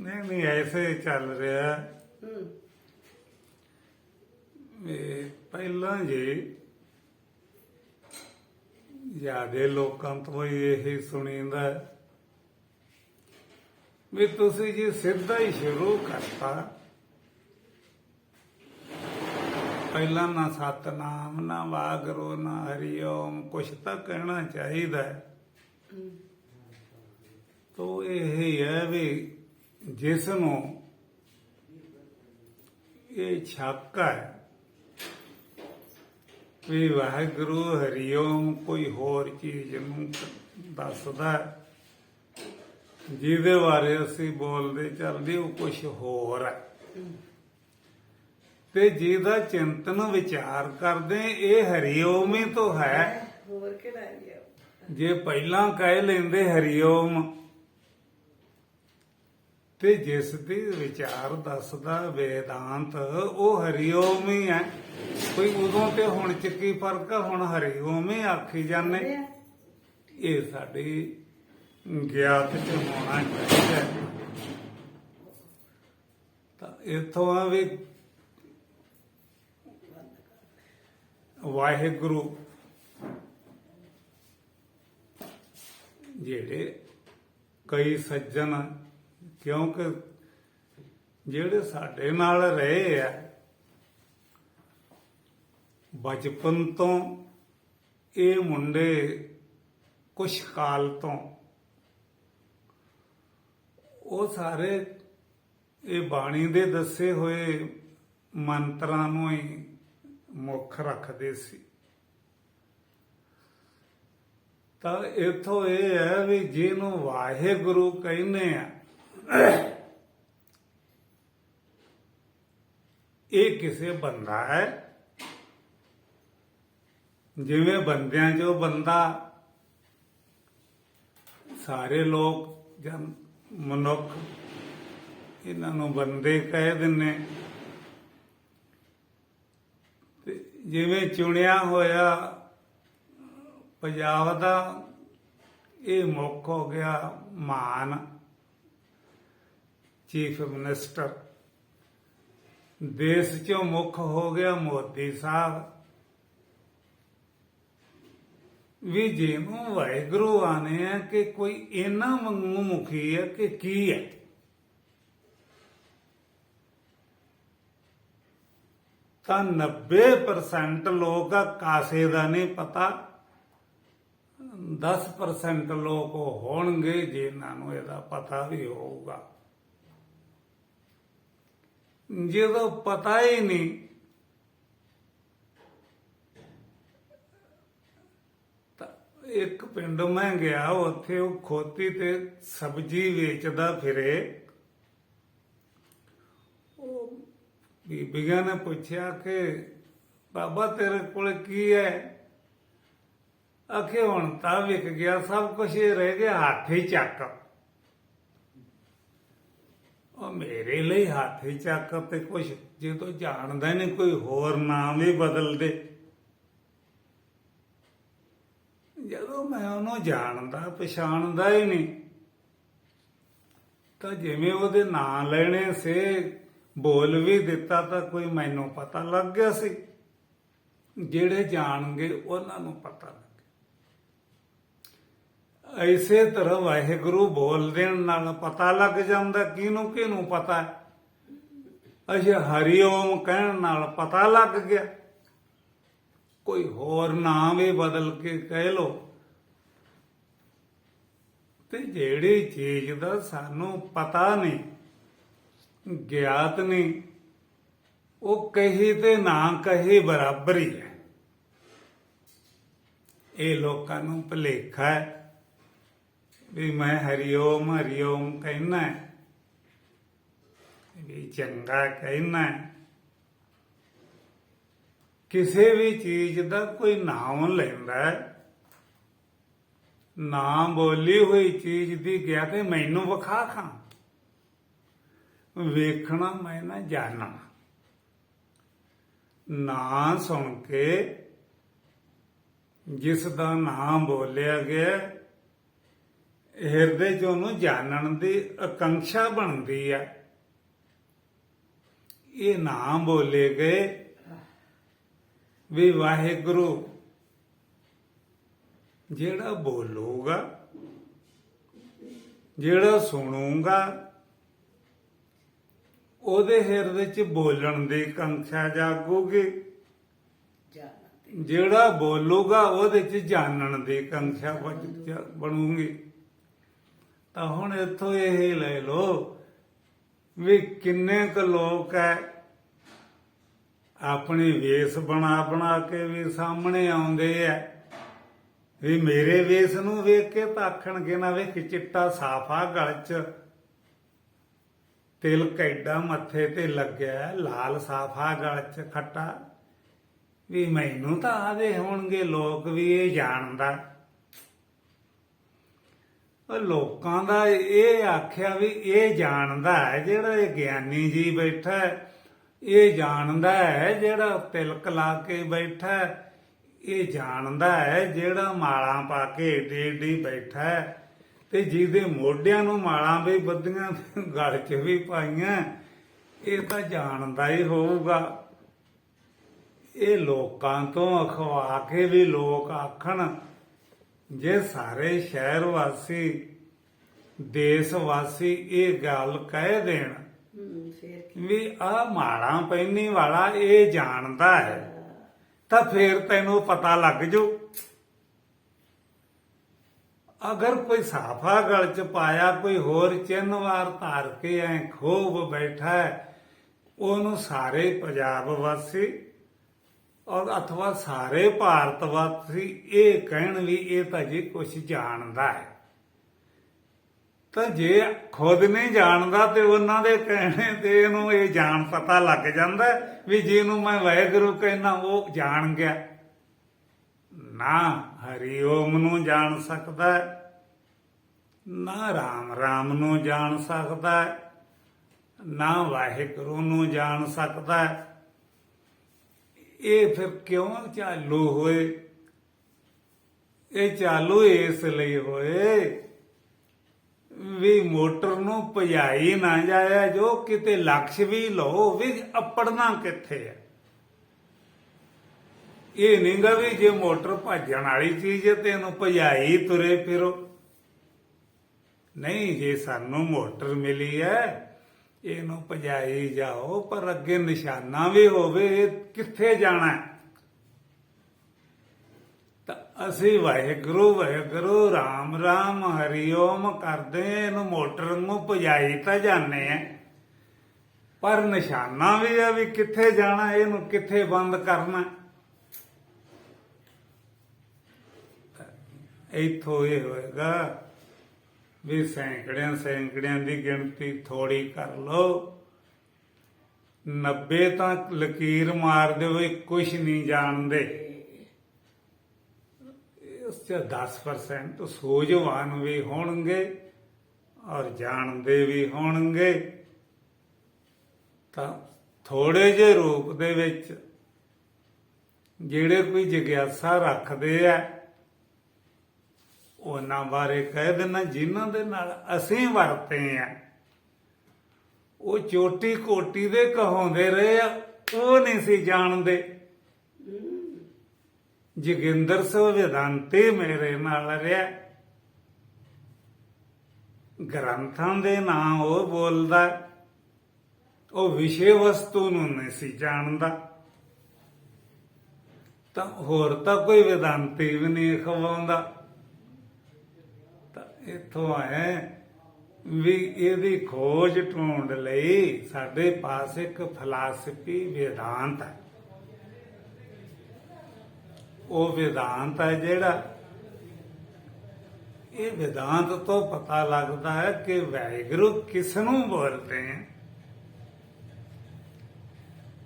नहीं नहीं ऐसे चल रहा हम्म। ਪਹਿਲਾਂ ਜੀ ਜ਼ਿਆਦੇ ਲੋਕਾਂ ਤੋਂ ਇਹ ਸੁਣੀਂਦਾ ਵੀ ਤੁਸੀਂ ਜੀ ਸਿੱਧਾ ਹੀ ਸ਼ੁਰੂ ਕਰਤਾ। ਪਹਿਲਾਂ ਨਾ ਸਤਨਾਮ ਨਾ ਵਾਹਿਗੁਰੂ ਨਾ ਹਰੀਓਮ ਕੁਛ ਤਾਂ ਕਹਿਣਾ ਚਾਹੀਦਾ ਹੈ। ਤੋ ਇਹ ਹੀ ਹੈ ਵੀ ਜਿਸ ਨੂੰ ਇਹ ਸ਼ੱਕ ਹੈ ਵੀ ਵਾਹਿਗੁਰੂ ਹਰੀਓਮ ਕੋਈ ਹੋਰ ਚੀਜ਼ ਨੂੰ ਦੱਸਦਾ, ਜਿਹਦੇ ਬਾਰੇ ਅਸੀਂ ਬੋਲਦੇ ਚੱਲਦੇ ਉਹ ਕੁਛ ਹੋਰ ਹੈ, ਤੇ ਜਿਹਦਾ ਚਿੰਤਨ ਵਿਚਾਰ ਕਰਦੇ ਇਹ ਹਰੀਓਮ ਹੀ ਤਾਂ ਹੈ। ਹੋਰ ਕਿਹੜਾ ਹੈ? ਜੇ ਪਹਿਲਾਂ ਕਹਿ ਲੈਂਦੇ ਹਰੀਓਮ ਤੇ ਜਿਸ ਦੀ ਵਿਚਾਰ ਦੱਸਦਾ ਵੇਦਾਂਤ ਉਹ ਹਰੀਓਮ ਹੀ ਹੈ। ਕੋਈ ਉਦੋਂ ਤੇ ਹੁਣ ਚ ਕੀ ਫਰਕ ਹੈ? ਹੁਣ ਹਰੀਓਮ ਹੀ ਆਖੀ ਜਾਂਦੇ। ਇਹ ਸਾਡੀ ਗਿਆਤ ਚ ਹੋਣਾ ਚਾਹੀਦਾ। ਤਾਂ ਇੱਥੋਂ ਆ ਵੀ ਵਾਹਿਗੁਰੂ ਜਿਹੜੇ ਕਈ ਸੱਜਣ, ਕਿਉਂਕਿ ਜਿਹੜੇ ਸਾਡੇ ਨਾਲ ਰਹੇ ਆ ਬਚਪਨ ਤੋਂ, ਇਹ ਮੁੰਡੇ ਕੁਛ ਕਾਲ ਤੋਂ, ਉਹ ਸਾਰੇ ਇਹ ਬਾਣੀ ਦੇ ਦੱਸੇ ਹੋਏ ਮੰਤਰਾਂ ਨੂੰ ਹੀ ਮੁੱਖ ਰੱਖਦੇ ਸੀ। ਤਾਂ ਇੱਥੋਂ ਇਹ ਹੈ ਵੀ ਜਿਹਨੂੰ ਵਾਹਿਗੁਰੂ ਕਹਿੰਦੇ ਆ ਇਹ ਕਿਸੇ ਬੰਦਾ ਹੈ। ਜਿਵੇਂ ਬੰਦਿਆਂ ਚੋਂ ਬੰਦਾ, ਸਾਰੇ ਲੋਕ ਜਾਂ ਮਨੁੱਖ ਇਹਨਾਂ ਨੂੰ ਬੰਦੇ ਕਹਿ ਦਿੰਦੇ, ਤੇ ਜਿਵੇਂ ਚੁਣਿਆ ਹੋਇਆ ਪੰਜਾਬ ਦਾ ਇਹ ਮੁੱਖ ਹੋ ਗਿਆ ਮਾਨ, ਚੀਫ ਮਿਨਿਸਟਰ। ਦੇਸ਼ ਚੋਂ ਮੁੱਖ ਹੋ ਗਿਆ ਮੋਦੀ ਸਾਹਿਬ। ਵੀ ਜਿਹਨੂੰ ਵਾਹਿਗੁਰੂ ਆਨੇ ਆ ਕਿ ਕੋਈ ਇਹਨਾਂ ਵਾਂਗੂ ਮੁਖੀ ਹੈ ਕਿ ਕੀ ਹੈ। ਤਾਂ 90% ਲੋਕ ਕਾਸੇ ਦਾ ਨਹੀਂ ਪਤਾ, 10% ਲੋਕ ਹੋਣਗੇ ਜਿਨ੍ਹਾਂ ਨੂੰ ਇਹਦਾ ਪਤਾ ਵੀ ਹੋਊਗਾ। ਜਦੋਂ ਪਤਾ ਹੀ ਨਹੀਂ ਤਾਂ ਇੱਕ ਪਿੰਡ ਮੈਂ ਗਿਆ, ਉੱਥੇ ਉਹ ਖੋਤੀ ਤੇ ਸਬਜ਼ੀ ਵੇਚਦਾ ਫਿਰੇ। ਉਹ ਬੀਬੀਆਂ ਨੇ ਪੁੱਛਿਆ ਕਿ ਬਾਬਾ ਤੇਰੇ ਕੋਲ ਕੀ ਹੈ? ਆਖੇ ਹੁਣ ਤਾਂ ਵਿਕ ਗਿਆ ਸਭ ਕੁਛ, ਇਹ ਰਹਿ ਗਿਆ ਹੱਥ ਹੀ ਚੱਕ। ਉਹ ਮੇਰੇ ਲਈ ਹੱਥ ਹੀ ਚੱਕ ਤੇ ਕੁਛ ਜਦੋਂ ਜਾਣਦਾ ਨਹੀਂ ਕੋਈ ਹੋਰ ਨਾਮ ਵੀ ਬਦਲ ਦੇ। ਜਦੋਂ ਮੈਂ ਉਹਨੂੰ ਜਾਣਦਾ ਪਛਾਣਦਾ ਹੀ ਨਹੀਂ, ਤਾਂ ਜਿਵੇਂ ਉਹਦੇ ਨਾਂ ਲੈਣੇ ਸੇ ਬੋਲ ਵੀ ਦਿੱਤਾ ਤਾਂ ਕੋਈ ਮੈਨੂੰ ਪਤਾ ਲੱਗ ਗਿਆ ਸੀ। ਜਿਹੜੇ ਜਾਣਗੇ ਉਹਨਾਂ ਨੂੰ ਪਤਾ ਲੱਗ। ਇਸੇ ਤਰ੍ਹਾਂ ਵਾਹਿਗੁਰੂ ਬੋਲ ਦੇਣ ਨਾਲ ਪਤਾ ਲੱਗ ਜਾਂਦਾ ਕਿਹਨੂੰ ਕਿਹਨੂੰ ਪਤਾ ਹੈ। ਅੱਛਾ, ਹਰੀਓਮ ਕਹਿਣ ਨਾਲ ਪਤਾ ਲੱਗ ਗਿਆ। ਕੋਈ ਹੋਰ ਨਾਮ ਵੀ ਬਦਲ ਕੇ ਕਹਿ ਲੋ, ਤੇ ਜਿਹੜੀ ਚੀਜ਼ ਦਾ ਸਾਨੂੰ ਪਤਾ ਨਹੀਂ, ਗਿਆਤ ਨਹੀਂ, ਉਹ ਕਹੀ ਤੇ ਨਾ ਕਹੀ ਬਰਾਬਰ ਹੀ ਹੈ। ਇਹ ਲੋਕਾਂ ਨੂੰ ਭੁਲੇਖਾ ਹੈ ਵੀ ਮੈਂ ਹਰੀਓਮ ਹਰੀਓਮ ਕਹਿਣਾ ਵੀ ਚੰਗਾ ਕਹਿਣਾ। ਕਿਸੇ ਵੀ ਚੀਜ਼ ਦਾ ਕੋਈ ਨਾਮ ਲੈਂਦਾ, ਨਾਮ ਬੋਲੀ ਹੋਈ ਚੀਜ਼ ਦੀ ਗਿਆ ਤੇ ਮੈਨੂੰ ਵਿਖਾ ਖਾਂ, ਵੇਖਣਾ ਮੈਂ ਨਾ ਜਾਣਾ। ਨਾਂ ਸੁਣ ਕੇ ਜਿਸ ਦਾ ਨਾਮ ਬੋਲਿਆ ਗਿਆ ਹਿਰਦੇ 'ਚ ਉਹਨੂੰ ਜਾਣਨ ਦੀ ਆਕਾਂਖਿਆ ਬਣਦੀ ਹੈ। ਇਹ ਨਾਮ ਬੋਲੇ ਗਏ ਵੀ ਵਾਹਿਗੁਰੂ, ਜਿਹੜਾ ਬੋਲੂਗਾ, ਜਿਹੜਾ ਸੁਣੂਗਾ, ਉਹਦੇ ਹਿਰਦੇ 'ਚ ਬੋਲਣ ਦੀ ਆਕਾਂਖਿਆ ਜਾਗੂਗੀ। ਜਿਹੜਾ ਬੋਲੂਗਾ ਉਹਦੇ 'ਚ ਜਾਣਨ ਦੀ ਆਕਾਂਖਿਆ ਬਣੂਗੀ। ਤਾਂ ਹੁਣ ਇੱਥੋਂ ਇਹ ਲੈ ਲਓ ਵੀ ਕਿੰਨੇ ਕੁ ਲੋਕ ਹੈ ਆਪਣੀ ਵੇਸ ਬਣਾ ਕੇ ਵੀ ਸਾਹਮਣੇ ਆਉਂਦੇ ਆ, ਵੀ ਮੇਰੇ ਵੇਸ ਨੂੰ ਵੇਖ ਕੇ ਤਾਂ ਆਖਣਗੇ ਨਾ ਵੇਖ ਚਿੱਟਾ ਸਾਫਾ ਗਲ 'ਚ, ਤਿਲਕ ਐਡਾ ਮੱਥੇ ਤੇ ਲੱਗਿਆ, ਲਾਲ ਸਾਫਾ ਗਲ 'ਚ ਖੱਟਾ, ਵੀ ਮੈਨੂੰ ਤਾਂ ਆਦੇ ਹੋਣਗੇ ਲੋਕ ਵੀ ਇਹ ਜਾਣਦਾ। ਲੋਕਾਂ ਦਾ ਇਹ ਆਖਿਆ ਵੀ ਇਹ ਜਾਣਦਾ ਹੈ, ਜਿਹੜਾ ਇਹ ਗਿਆਨੀ ਜੀ ਬੈਠਾ ਇਹ ਜਾਣਦਾ ਹੈ, ਜਿਹੜਾ ਤਿਲਕ ਲਾ ਕੇ ਬੈਠਾ ਇਹ ਜਾਣਦਾ ਹੈ, ਜਿਹੜਾ ਮਾਲਾਂ ਪਾ ਕੇ ਏਡੀ ਏਡੀ ਬੈਠਾ ਤੇ ਜਿਹਦੇ ਮੋਢਿਆਂ ਨੂੰ ਮਾਲਾਂ ਵੀ ਬੱਧੀਆਂ ਗਲ 'ਚ ਵੀ ਪਾਈਆਂ, ਇਹ ਤਾਂ ਜਾਣਦਾ ਹੀ ਹੋਊਗਾ। ਇਹ ਲੋਕਾਂ ਤੋਂ ਅਖਵਾ ਕੇ ਵੀ ਲੋਕ ਆਖਣ, ਜੇ ਸਾਰੇ ਸ਼ਹਿਰ ਵਾਸੀ ਦੇਸ਼ ਵਾਸੀ ਇਹ ਗੱਲ ਕਹਿ ਦੇਣ ਵੀ ਆਹ ਮਾਲਾਂ ਪਹਿਨੀ ਵਾਲਾ ਇਹ ਜਾਣਦਾ ਹੈ, ਤਾਂ ਫੇਰ ਤੈਨੂੰ ਪਤਾ ਲੱਗ ਜੂ। ਅਗਰ ਕੋਈ ਸਾਫਾ ਗਲ 'ਚ ਪਾਇਆ, ਕੋਈ ਹੋਰ ਚਿੰਨ੍ਹਵਾਰ ਧਾਰ ਕੇ ਐ ਖੂਬ ਬੈਠਾ ਹੈ, ਉਹਨੂੰ ਸਾਰੇ ਪੰਜਾਬ ਵਾਸੀ ਔਰ ਅਥਵਾ ਸਾਰੇ ਭਾਰਤ ਵਾਸੀ ਇਹ ਕਹਿਣ ਵੀ ਇਹ ਤਾਂ ਜੀ ਕੁਛ ਜਾਣਦਾ ਹੈ। ਤਾਂ ਜੇ ਖੁਦ ਨਹੀਂ ਜਾਣਦਾ ਤੇ ਉਹਨਾਂ ਦੇ ਕਹਿਣੇ ਤੇ ਇਹਨੂੰ ਇਹ ਜਾਣ ਪਤਾ ਲੱਗ ਜਾਂਦਾ ਵੀ ਜਿਹਨੂੰ ਮੈਂ ਵਾਹਿਗੁਰੂ ਕਹਿਣਾ ਉਹ ਜਾਣ ਗਿਆ। ਨਾ ਹਰੀ ਓਮ ਨੂੰ ਜਾਣ ਸਕਦਾ, ਨਾ ਰਾਮ ਰਾਮ ਨੂੰ ਜਾਣ ਸਕਦਾ, ਨਾ ਵਾਹਿਗੁਰੂ ਨੂੰ ਜਾਣ ਸਕਦਾ। ਇਹ ਫਿਰ ਕਿਉਂ ਚਾਲੂ ਹੋਏ? ਇਹ ਚਾਲੂ ਇਸ ਲਈ ਹੋਏ ਵੀ ਮੋਟਰ ਨੂੰ ਭਜਾਈ ਨਾ ਜਾਇਆ, ਜੋ ਕਿਤੇ ਲਕਸ਼ ਵੀ ਲਓ ਵੀ ਅੱਪੜਨਾ ਕਿੱਥੇ ਹੈ। ਇਹ ਨਹੀਂ ਗਾ ਵੀ ਜੇ ਮੋਟਰ ਭੱਜਣ ਵਾਲੀ ਚੀਜ਼ ਹੈ ਤੇ ਇਹਨੂੰ ਭਜਾਈ ਤੁਰੇ ਫਿਰੋ। ਨਹੀਂ, ਜੇ ਸਾਨੂੰ ਮੋਟਰ ਮਿਲੀ ਹੈ ਇਹਨੂੰ ਭਜਾਈ ਜਾਓ, ਪਰ ਅੱਗੇ ਨਿਸ਼ਾਨਾ ਵੀ ਹੋਵੇ ਇਹ ਕਿੱਥੇ ਜਾਣਾ। ਤਾਂ ਅਸੀਂ ਵਾਹਿਗੁਰੂ ਵਾਹਿਗੁਰੂ ਰਾਮ ਰਾਮ ਹਰੀ ਓਮ ਕਰਦੇ, ਇਹਨੂੰ ਮੋਟਰ ਨੂੰ ਭਜਾਈ ਤਾਂ ਜਾਂਦੇ ਆ, ਪਰ ਨਿਸ਼ਾਨਾ ਵੀ ਹੈ ਵੀ ਕਿੱਥੇ ਜਾਣਾ, ਇਹਨੂੰ ਕਿੱਥੇ ਬੰਦ ਕਰਨਾ। ਇੱਥੋਂ ਇਹ ਹੋਏਗਾ ਵੀ ਸੈਂਕੜਿਆਂ ਦੀ ਗਿਣਤੀ ਥੋੜੀ ਕਰ ਲਓ, 90 ਤਾਂ ਲਕੀਰ ਮਾਰ ਦਿਓ ਵੀ ਕੁਛ ਨਹੀਂ ਜਾਣਦੇ। ਉਸ 'ਚ 10% ਸੂਝਵਾਨ ਵੀ ਹੋਣਗੇ ਔਰ ਜਾਣਦੇ ਵੀ ਹੋਣਗੇ। ਤਾਂ ਥੋੜੇ ਜਿਹੇ ਰੂਪ ਦੇ ਵਿੱਚ ਜਿਹੜੇ ਕੋਈ ਜਿਗਿਆਸਾ ਰੱਖਦੇ ਆ ਉਹਨਾਂ ਬਾਰੇ ਕਹਿ ਦੇਣਾ, ਜਿਨ੍ਹਾਂ ਦੇ ਨਾਲ ਅਸੀਂ ਵਰਤੇ ਆ ਉਹ ਚੋਟੀ ਕੋਟੀ ਦੇ ਕਹਾਉਂਦੇ ਰਹੇ ਆ, ਉਹ ਨਹੀਂ ਸੀ ਜਾਣਦੇ। ਜੋਗਿੰਦਰ ਸੰਵਿਧਾਨਤੀ ਮੇਰੇ ਨਾਲ ਰਿਹਾ, ਗ੍ਰੰਥਾਂ ਦੇ ਨਾਂ ਉਹ ਬੋਲਦਾ, ਉਹ ਵਿਸ਼ੇ ਵਸਤੂ ਨੂੰ ਨਹੀਂ ਸੀ ਜਾਣਦਾ। ਤਾਂ ਹੋਰ ਤਾਂ ਕੋਈ ਵਿਦਾਂਤੀ ਵੀ ਨਹੀਂ ਖਵਾਉਂਦਾ। ਤਾਂ ਇੱਥੋਂ ਆਏ ਵੀ ਇਹਦੀ ਖੋਜ ਢੂੰਡ ਲਈ ਸਾਡੇ ਪਾਸ ਇੱਕ ਫਲਸਫੀ ਵੇਦਾਂਤ ਹੈ। ਉਹ ਵੇਦਾਂਤ ਹੈ ਜਿਹੜਾ, ਇਹ ਵੇਦਾਂਤ ਤੋਂ ਪਤਾ ਲੱਗਦਾ ਹੈ ਕਿ ਵਾਹਿਗੁਰੂ ਕਿਸ ਨੂੰ ਬੋਲਦੇ हैं।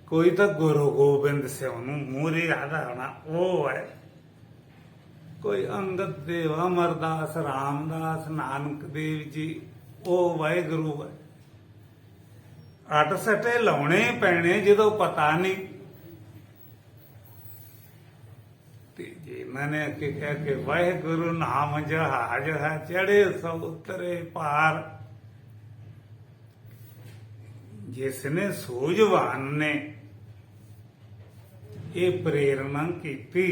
ਕੋਈ ਤਾਂ ਗੁਰੂ ਗੋਬਿੰਦ ਸਿੰਘ ਨੂੰ ਮੂਹਰੇ ਆਧਾਰਨਾ ਉਹ ਹੈ, ਕੋਈ ਅੰਗਦ ਦੇਵ, ਅਮਰਦਾਸ, ਰਾਮਦਾਸ, ਨਾਨਕ ਦੇਵ ਜੀ, ਉਹ ਵਾਹਿਗੁਰੂ ਹੈ। ਅੱਟ ਸੱਟੇ ਲਾਉਣੇ ਪੈਣੇ ਜਦੋਂ ਪਤਾ ਨਹੀਂ। ਤੇ ਜੇ ਇਹਨਾਂ ਨੇ ਅੱਗੇ ਕਿਹਾ ਕਿ ਵਾਹਿਗੁਰੂ ਨਾਮ ਜਹਾਜ ਹੈ, ਚੜੇ ਸੋ ਉਤਰੇ ਪਾਰ। ਜਿਸ ਨੇ ਸੂਝਵਾਨ ਨੇ ਇਹ ਪ੍ਰੇਰਨਾ ਕੀਤੀ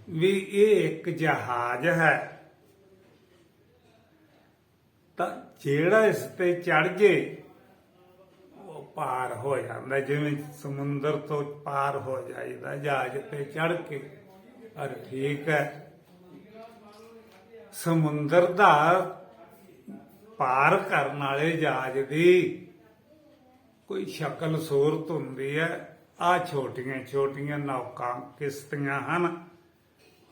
ਵੀ ਇਹ ਇੱਕ ਜਹਾਜ਼ ਹੈ, ਤਾਂ ਜਿਹੜਾ ਇਸ ਤੇ ਚੜ ਜੇ ਉਹ ਪਾਰ ਹੋ ਜਾਂਦਾ, ਜਿਵੇਂ ਸਮੁੰਦਰ ਤੋਂ ਪਾਰ ਹੋ ਜਾਈਦਾ ਜਹਾਜ਼ ਤੇ ਚੜ ਕੇ। ਪਰ ਠੀਕ ਹੈ, ਸਮੁੰਦਰ ਦਾ ਪਾਰ ਕਰਨ ਵਾਲੇ ਜਹਾਜ਼ ਦੀ ਕੋਈ ਸ਼ਕਲ ਸੂਰਤ ਹੁੰਦੀ ਹੈ। ਆ ਛੋਟੀਆਂ ਛੋਟੀਆਂ ਨੌਕਾਂ ਕਿਸ਼ਤੀਆਂ ਹਨ,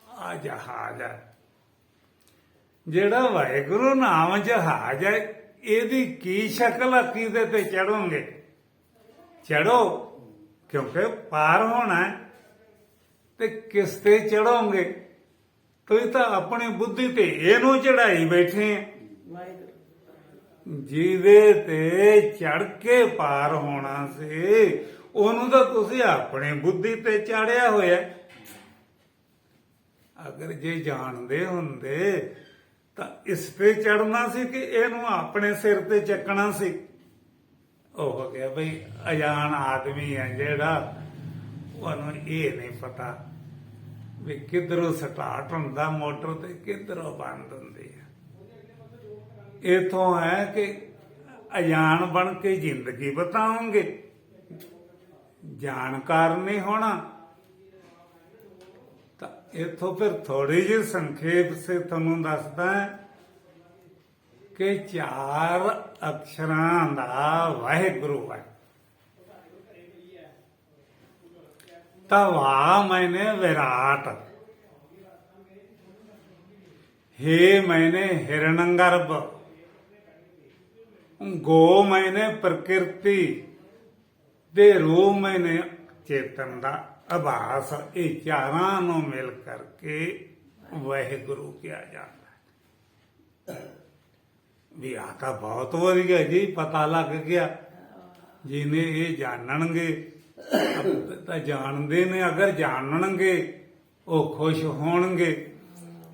ਆ ਜਹਾਜ਼ ਹੈ। ਜਿਹੜਾ ਵਾਹਿਗੁਰੂ ਨਾਮ ਜਹਾਜ਼ ਹੈ, ਇਹਦੀ ਕੀ ਸ਼ਕਲ ਆ? ਕਿਹਦੇ ਤੇ ਚੜੋਗੇ? ਚੜੋ, ਕਿਉਂਕਿ ਪਾਰ ਹੋਣਾ ਹੈ, ਤੇ ਕਿਸ ਤੇ ਚੜੋਗੇ? ਤੁਸੀਂ ਤਾਂ ਆਪਣੀ ਬੁੱਧੀ ਤੇ ਇਹਨੂੰ ਚੜਾਈ ਬੈਠੇ ਆ। ਵਾਹਿਗੁਰੂ ਜਿਹਦੇ ਤੇ ਚੜ ਕੇ ਪਾਰ ਹੋਣਾ ਸੀ, ਉਹਨੂੰ ਤਾਂ ਤੁਸੀਂ ਆਪਣੀ ਬੁੱਧੀ ਤੇ ਚਾੜਿਆ ਹੋਇਆ। ਅਗਰ ਜੇ ਜਾਣਦੇ ਹੁੰਦੇ ਤਾਂ ਇਸ ਤੇ ਚੜਨਾ ਸੀ ਕਿ ਇਹਨੂੰ ਆਪਣੇ ਸਿਰ ਤੇ ਚੱਕਣਾ ਸੀ। ਉਹ ਹੋ ਗਿਆ ਬਈ ਅਜਾਣ ਆਦਮੀ ਹੈ ਜਿਹੜਾ, ਉਹਨੂੰ ਇਹ ਨਹੀਂ ਪਤਾ ਵੀ ਕਿੱਧਰੋਂ ਸਟਾਰਟ ਹੁੰਦਾ ਮੋਟਰ ਤੇ ਕਿੱਧਰੋਂ ਬੰਦ ਹੁੰਦੀ ਹੈ। ਇਥੋਂ ਹੈ ਕਿ ਅਜਾਣ ਬਣ ਕੇ ਜ਼ਿੰਦਗੀ ਬਤਾਉਂਗੇ, ਜਾਣਕਾਰ ਨਹੀਂ ਹੋਣਾ। ਤਾਂ ਇਥੋਂ ਫਿਰ ਥੋੜੀ ਜਿਹੀ ਸੰਖੇਪ ਸੇ ਤੁਹਾਨੂੰ ਦੱਸਦਾ ਕਿ 4 ਅਕਸ਼ਰਾਂ ਦਾ ਵਾਹਿਗੁਰੂ ਹੈ। ਤਾਂ ਵਾਹ ਮੈਨੇ ਵਿਰਾਟ, हे मैंने हिरण्यगर्भ, गो मैंने प्रकृति, ਤੇ ਰੂ ਮੈਨੇ ਚੇਤਨ ਦਾ ਆਭਾਸ। ਇਹ ਚਾਰਾਂ ਨੂੰ ਮਿਲ ਕਰਕੇ ਵਾਹਿਗੁਰੂ ਕਿਹਾ ਜਾਂਦਾ ਹੈ। ਵੀ ਆ ਤਾਂ ਬਹੁਤ ਵਧੀਆ ਜੀ, ਪਤਾ ਲੱਗ ਗਿਆ। ਜਿਹਨੇ ਇਹ ਜਾਣਨਗੇ ਤਾਂ ਜਾਣਦੇ ਨੇ, ਅਗਰ ਜਾਣਨਗੇ ਉਹ ਖੁਸ਼ ਹੋਣਗੇ।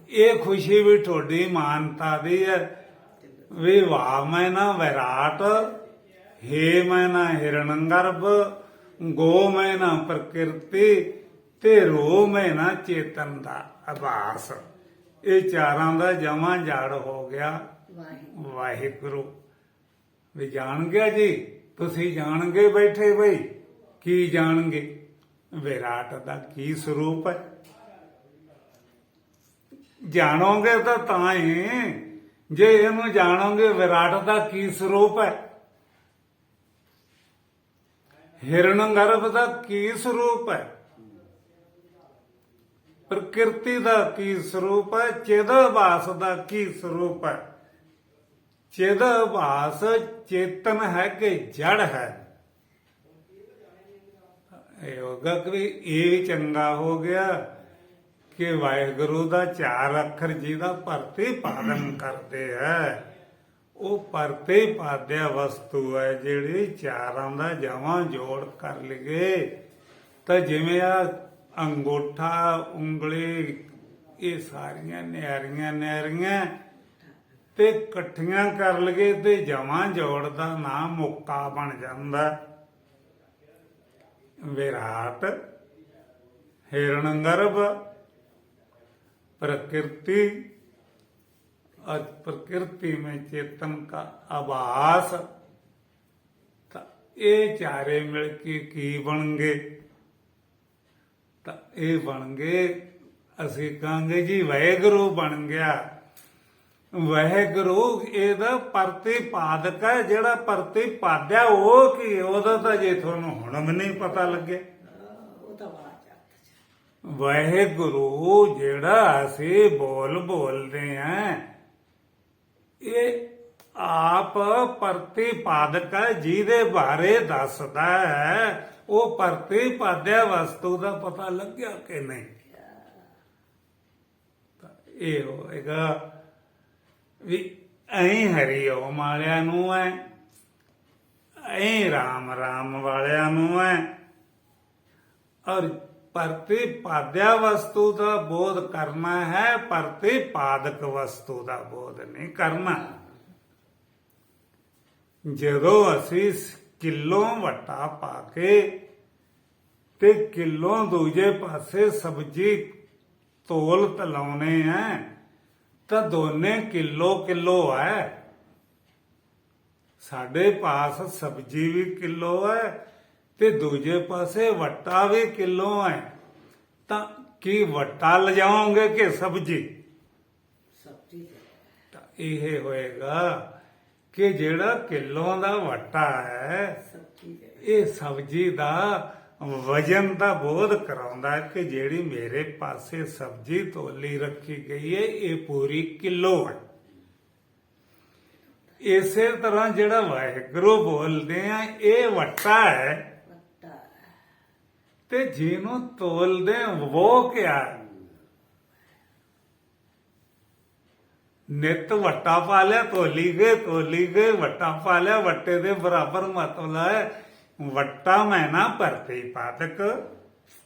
ਇਹ ਖੁਸ਼ੀ ਵੀ ਤੁਹਾਡੀ ਮਾਨਤਾ ਦੀ ਹੈ ਵੀ ਵਾਹ ਮੈਨਾ ਵਿਰਾਟ, हे मैना हिरण्यगर्भ, गो मैना प्रकृति, ਤੇ ਰੋ ਮੈਨਾ ਚੇਤਨ ਦਾ ਆਭਾਸ। ਇਹ ਚਾਰਾਂ ਦਾ ਜਮਾ ਜੜ ਹੋ ਗਿਆ ਵਾਹਿਗੁਰੂ। ਵੀ ਜਾਣ ਗਿਆ ਜੀ, ਤੁਸੀਂ ਜਾਣਗੇ ਬੈਠੇ ਬਈ। ਕੀ ਜਾਣਗੇ? ਵਿਰਾਟ ਦਾ ਕੀ ਸਰੂਪ ਹੈ। ਜਾਣੋਗੇ ਤਾਂ ਹੀ, ਜੇ ਇਹਨੂੰ ਜਾਣੋਗੇ ਵਿਰਾਟ ਦਾ ਕੀ ਸਰੂਪ ਹੈ, ਹਿਰਣਗਰਭ ਦਾ ਕੀ ਸਰੂਪ ਹੈ, ਪ੍ਰਕਿਰਤੀ ਦਾ ਕੀ ਸਰੂਪ ਹੈ, ਚਿਦਾਭਾਸ ਦਾ ਕੀ ਸਰੂਪ ਹੈ। ਚਿਦਾਭਾਸ ਚੇਤਨ ਹੈ ਕਿ ਜੜ ਹੈ। ਇਹ ਹੋਗਾ ਕਿ ਇਹ ਚੰਗਾ ਹੋ ਗਿਆ ਕਿ ਵਾਹਿਗੁਰੂ ਦਾ 4 ਅੱਖਰ ਜਿਹਦਾ ਭਰਤੀ ਪਾਦਨ ਕਰਦੇ ਹੈ, ਉਹ ਪਰਤੇ ਪਾਦਿਆ ਵਸਤੂ ਹੈ ਜਿਹੜੀ ਚਾਰਾਂ ਦਾ ਜਮਾਂ ਜੋੜ ਕਰ ਲਈਏ ਤਾਂ ਜਿਵੇਂ ਆ ਅੰਗੂਠਾ, ਉਂਗਲੀ, ਇਹ ਸਾਰੀਆਂ ਨਿਆਰੀਆਂ ਤੇ ਇਕੱਠੀਆਂ ਕਰ ਲਈਏ ਤੇ ਜਮਾਂ ਜੋੜ ਦਾ ਨਾਮ ਮੁੱਕਾ ਬਣ ਜਾਂਦਾ। ਵਿਰਾਟ, हिरण्यगर्भ, प्रकृति और प्रकृति में चेतन का आभास। ये चारे मिलके की बन गए? ये बन गए, असी कहांगे जी वाहेगुरु बन गया। वाहेगुरु ਇਹਦਾ ਪ੍ਰਤਿਪਾਦਕ ਹੈ, ਜਿਹੜਾ ਪ੍ਰਤਿਪਾਦਿਆ ਉਹ ਕੀ, ਉਹਦਾ ਤਾਂ ਜੇ ਤੁਹਾਨੂੰ ਹੁਣ ਵੀ ਨਹੀਂ ਪਤਾ ਲੱਗੇ। ਉਹ ਤਾਂ ਬਾਅਦ ਵਾਹਿਗੁਰੂ ਜਿਹੜਾ ਅਸੀਂ ਬੋਲਦੇ ਆਂ, ਇਹ ਆਪ ਪ੍ਰਤਿਪਾਦਕ ਹੈ, ਜਿਹਦੇ ਬਾਰੇ ਦੱਸਦਾ ਹੈ। ਉਹ ਪ੍ਰਤਿਪਾਦਿਆ ਵਸਤੂ ਦਾ ਪਤਾ ਲੱਗਿਆ ਕਿ ਨਹੀਂ? ਇਹ ਹੋਏਗਾ ਵੀ ਐਂ ਹਰੀਓਮ ਵਾਲਿਆਂ ਨੂੰ ਹੈ, ਐਂ ਰਾਮ ਰਾਮ ਵਾਲਿਆਂ ਨੂੰ ਹੈ, ਔਰ ਪ੍ਰਤਿਪਾਦਿਆ ਵਸਤੂ ਦਾ ਬੋਧ ਕਰਨਾ ਹੈ, ਪ੍ਰਤਿਪਾਦਕ ਵਸਤੂ ਦਾ ਬੋਧ ਨਹੀਂ ਕਰਨਾ। ਜਦੋਂ ਅਸੀਂ ਕਿਲੋ ਵਟਾ ਪਾ ਕੇ ਤੇ ਕਿਲੋ ਦੂਜੇ ਪਾਸੇ ਸਬਜ਼ੀ ਤੋਲ ਤਲਾਉਣੇ ਆ ਤਾਂ ਦੋਨੇ ਕਿਲੋ ਕਿਲੋ ਹੈ। ਸਾਡੇ ਪਾਸ ਸਬਜ਼ੀ ਵੀ ਕਿਲੋ ਹੈ ਤੇ ਦੂਜੇ ਪਾਸੇ ਵਟਾ ਵੀ ਕਿਲੋ ਹੈ, ਤਾਂ ਕੀ ਵਟਾ ਲਿਜਾਓਗੇ ਕਿ ਸਬਜ਼ੀ? ਸਬਜ਼ੀ ਤਾਂ ਇਹ ਹੋਏਗਾ ਕਿ ਜਿਹੜਾ ਕਿਲੋ ਦਾ ਵਟਾ ਹੈ ਸਬਜ਼ੀ ਦੇ ਇਹ ਸਬਜ਼ੀ ਦਾ ਵਜਨ ਦਾ ਬੋਧ ਕਰਾਉਂਦਾ ਹੈ ਕਿ ਜਿਹੜੀ ਮੇਰੇ ਪਾਸੇ ਸਬਜ਼ੀ ਤੋਲੀ ਰੱਖੀ ਗਈ ਹੈ ਇਹ ਪੂਰੀ ਕਿਲੋ ਹੈ। ਇਸੇ ਤਰ੍ਹਾਂ ਜਿਹੜਾ ਵਾਹਿਗੁਰੂ ਬੋਲਦੇ ਆ ਇਹ ਵਟਾ ਹੈ, ਵੱਟਾ ਤੇ ਜਿਹਨੂੰ ਤੋਲਦੇ ਉਹ ਕਿਆ ਹੈ? ਨਿਤ ਵਟਾ ਪਾ ਲਿਆ ਤੋਲੀ ਗਏ ਵਟਾ ਪਾ ਲਿਆ, ਵਟੇ ਦੇ ਬਰਾਬਰ ਮਤਲਬ ਹੈ ਵਟਾ ਮੈਂ ਨਾ ਪ੍ਰਤਿਪਾਦਕ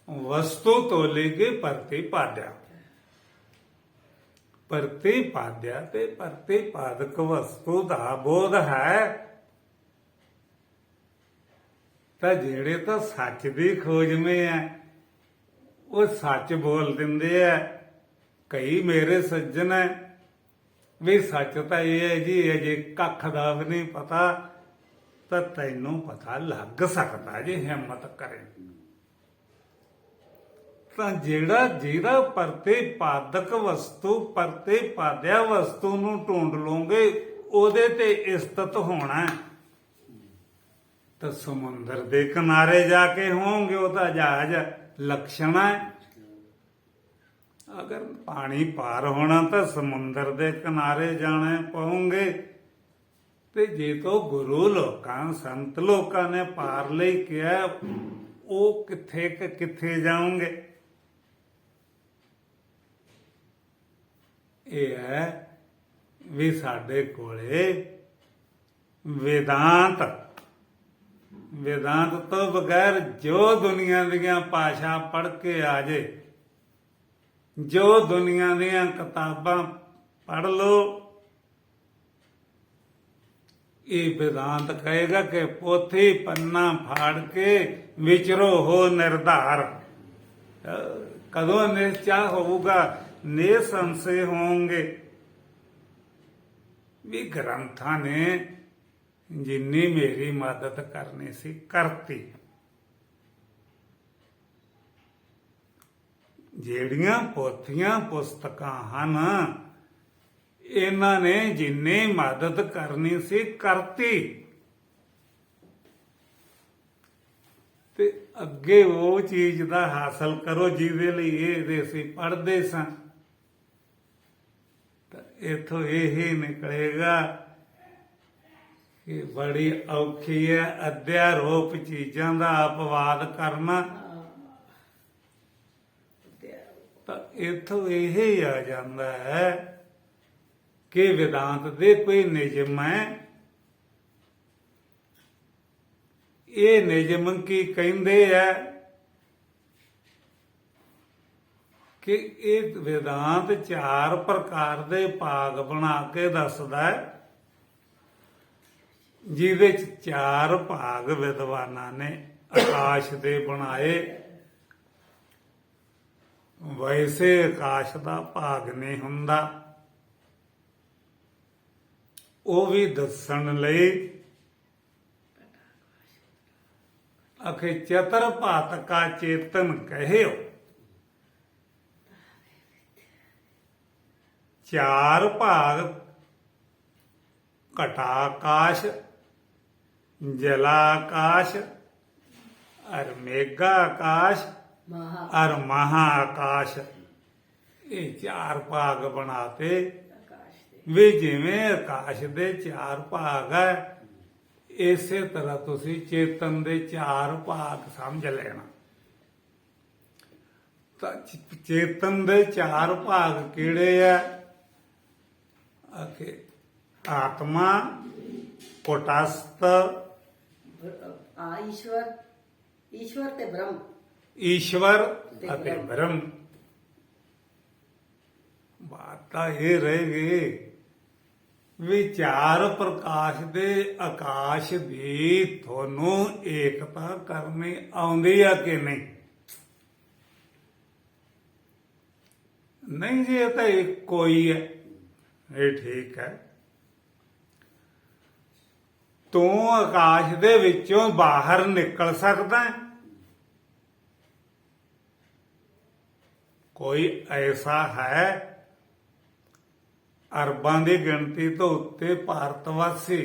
ਵਸਤੂ ਤੋਲੀ ਗਈ ਪ੍ਰਤਿਪਾਦਿਆ। ਪ੍ਰਤਿਪਾਦਿਆ ਤੇ ਪ੍ਰਤਿਪਾਦਕ ਵਸਤੂ ਦਾ ਬੋਧ ਹੈ। ਤਾਂ ਜਿਹੜੇ ਤਾਂ ਸੱਚ ਦੀ ਖੋਜ ਮੇ ਆ ਉਹ ਸੱਚ ਬੋਲ ਦਿੰਦੇ ਆ। ਕਈ ਮੇਰੇ ਸੱਜਣ ਹੈ ਵੀ ਸੱਚ ਤਾਂ ਇਹ ਹੈ ਜੀ ਅਜੇ ਕੱਖ ਦਾ ਵੀ ਨਹੀਂ ਪਤਾ, ਤਾਂ ਤੈਨੂੰ ਪਤਾ ਲੱਗ ਸਕਦਾ ਜੇ ਹਿੰਮਤ ਕਰੇ। ਤਾਂ ਜਿਹਦਾ ਪ੍ਰਤਿਪਾਦਕ ਵਸਤੂ ਪ੍ਰਤਿਪਾਦਿਆ ਵਸਤੂ ਨੂੰ ਢੂੰਡ ਲਓਗੇ ਉਹਦੇ ਤੇ ਇਸਤਤ ਹੋਣਾ ਹੈ। ਤਾਂ ਸਮੁੰਦਰ ਦੇ ਕਿਨਾਰੇ ਜਾ ਕੇ ਹੋਵੋਗੇ ਉਹਦਾ ਜਹਾਜ਼ ਲਕਸ਼ਣ ਹੈ। ਅਗਰ ਪਾਣੀ ਪਾਰ ਹੋਣਾ ਤਾਂ ਸਮੁੰਦਰ ਦੇ ਕਿਨਾਰੇ ਜਾਣਾ ਪਊਗੇ। ਤੇ ਜੇ ਤੋਂ ਗੁਰੂ ਲੋਕਾਂ ਸੰਤ ਲੋਕਾਂ ਨੇ ਪਾਰ ਲਈ ਕਿਹਾ ਉਹ ਕਿੱਥੇ ਜਾਓਗੇ? ਇਹ ਹੈ ਵੀ ਸਾਡੇ ਕੋਲੇ ਵੇਦਾਂਤ ਤੋਂ ਬਗੈਰ ਜੋ ਦੁਨੀਆ ਦੀਆਂ ਭਾਸ਼ਾ ਪੜ੍ਹ ਕੇ ਆ ਜੇ, ਜੋ ਦੁਨੀਆ ਦੀਆਂ ਕਿਤਾਬਾਂ ਪੜ੍ਹ ਲੋ, ਇਹ ਵੇਦਾਂਤ ਕਹੇਗਾ ਕਿ ਪੋਥੀ ਪੰਨਾ ਫਾੜ ਕੇ ਵਿਚਰੋ ਹੋ ਨਿਰਧਾਰ। ਕਦੋਂ ਨਿਸ਼ਚਾ ਹੋਊਗਾ? ਨਿਸੰਸ਼ੇ ਹੋਣਗੇ ਵੀ ਗ੍ਰੰਥਾਂ ਨੇ ਜਿੰਨੀ ਮੇਰੀ ਮਦਦ ਕਰਨੀ ਸੀ ਕਰਤੀ। ਜਿਹੜੀਆਂ ਪੋਥੀਆਂ ਪੁਸਤਕਾਂ ਹਨ ਇਹਨਾਂ ਨੇ ਜਿੰਨੀ ਮਦਦ ਕਰਨੀ ਸੀ ਕਰਤੀ। ਤੇ ਅੱਗੇ ਉਹ ਚੀਜ਼ ਦਾ ਹਾਸਲ ਕਰੋ ਜਿਹਦੇ ਲਈ ਇਹ ਅਸੀਂ ਪੜ੍ਹਦੇ ਸਾਂ। ਤਾਂ ਇਥੋਂ ਇਹ ਨਿਕਲੇਗਾ ਕਿ ਬੜੀ ਔਖੀ ਹੈ ਅਧਿਆਰੋਪ ਚੀਜ਼ਾਂ ਦਾ ਅਪਵਾਦ ਕਰਨਾ। ਤਾਂ ਇਥੋਂ ਇਹ ਹੀ ਆ ਜਾਂਦਾ ਹੈ ਕਿ ਵੇਦਾਂਤ ਦੇ ਕੋਈ ਨਿਯਮ ਹੈ। ਇਹ ਨਿਯਮ ਕੀ ਕਹਿੰਦੇ ਆ ਕਿ ਇਹ ਵੇਦਾਂਤ 4 ਪ੍ਰਕਾਰ ਦੇ ਭਾਗ ਬਣਾ ਕੇ ਦੱਸਦਾ ਹੈ, ਜਿਹਦੇ ਚ 4 ਭਾਗ ਵਿਦਵਾਨਾਂ ਨੇ ਆਕਾਸ਼ ਦੇ ਬਣਾਏ। ਵੈਸੇ ਆਕਾਸ਼ ਦਾ ਭਾਗ ਨਹੀਂ ਹੁੰਦਾ, ਉਹ ਵੀ ਦੱਸਣ ਲਈ ਅਖੇ ਚਤਰ ਭਾਤ ਕਾ ਚੇਤਨ ਕਹਿਓ। 4 ਭਾਗ ਘਟਾਕਾਸ਼, ਜਲਾਕਾਸ਼ और मेघाकाश और महाआकाश, ये 4 भाग बनाते। ਵੀ ਜਿਵੇਂ ਆਕਾਸ਼ ਦੇ 4 ਭਾਗ ਹੈ ਇਸੇ ਤਰ੍ਹਾਂ ਤੁਸੀਂ ਚੇਤਨ ਦੇ 4 ਭਾਗ ਸਮਝ ਲੈਣਾ। ਤਾਂ ਚੇਤਨ ਦੇ 4 ਭਾਗ ਕਿਹੜੇ ਆ? ਆਖੇ ਆਤਮਾ, ਕੁਟਸਥ, ਈਸ਼ਵਰ ਤੇ ਬ੍ਰਹਮ। ਈਸ਼ਵਰ ਅਤੇ ਬ੍ਰਹਮ। ਬਾਤ ਤਾਂ ਇਹ ਰਹਿ ਗਈ ਵੀ ਚਾਰ ਪ੍ਰਕਾਸ਼ ਦੇ ਆਕਾਸ਼ ਦੀ ਤੁਹਾਨੂੰ ਏਕਤਾ ਕਰਨੀ ਆਉਂਦੀ ਆ ਕਿ ਨਹੀਂ? ਨਹੀਂ ਜੀ, ਇਹ ਤਾਂ ਇੱਕੋ ਹੀ ਹੈ। ਇਹ ਠੀਕ ਹੈ। ਤੂੰ ਆਕਾਸ਼ ਦੇ ਵਿੱਚੋਂ ਬਾਹਰ ਨਿਕਲ ਸਕਦਾ ਹੈ? ਕੋਈ ਐਸਾ ਹੈ? ਅਰਬਾਂ ਦੀ ਗਿਣਤੀ ਤੋਂ ਉੱਤੇ ਭਾਰਤ ਵਾਸੀ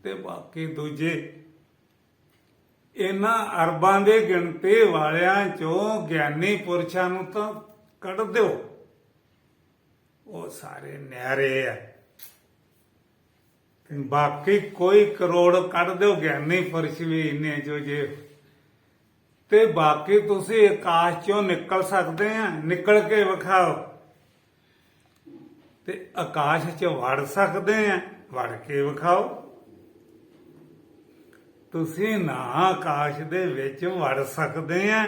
ਤੇ ਬਾਕੀ ਦੂਜੇ, ਇਹਨਾਂ ਅਰਬਾਂ ਦੀ ਗਿਣਤੀ ਵਾਲਿਆਂ ਚੋਂ ਗਿਆਨੀ ਪੁਰਸ਼ਾਂ ਨੂੰ ਤਾਂ ਕੱਢ ਦਿਓ, ਉਹ ਸਾਰੇ ਨਿਆਰੇ ਆ। ਬਾਕੀ ਕੋਈ ਕਰੋੜ ਕੱਢ ਦਿਓ, ਗਿਆਨੀ ਪੁਰਸ਼ ਵੀ ਇੰਨੇ ਜੋ ਜੇ, ਤੇ ਬਾਕੀ ਤੁਸੀਂ ਆਕਾਸ਼ ਚੋਂ ਨਿਕਲ ਸਕਦੇ ਆ? ਨਿਕਲ ਕੇ ਵਿਖਾਓ। ਤੇ ਆਕਾਸ਼ 'ਚ ਵੜ ਸਕਦੇ ਆ? ਵੜ ਕੇ ਵਿਖਾਓ। ਤੁਸੀਂ ਨਾ ਆਕਾਸ਼ ਦੇ ਵਿੱਚ ਵੜ ਸਕਦੇ ਆ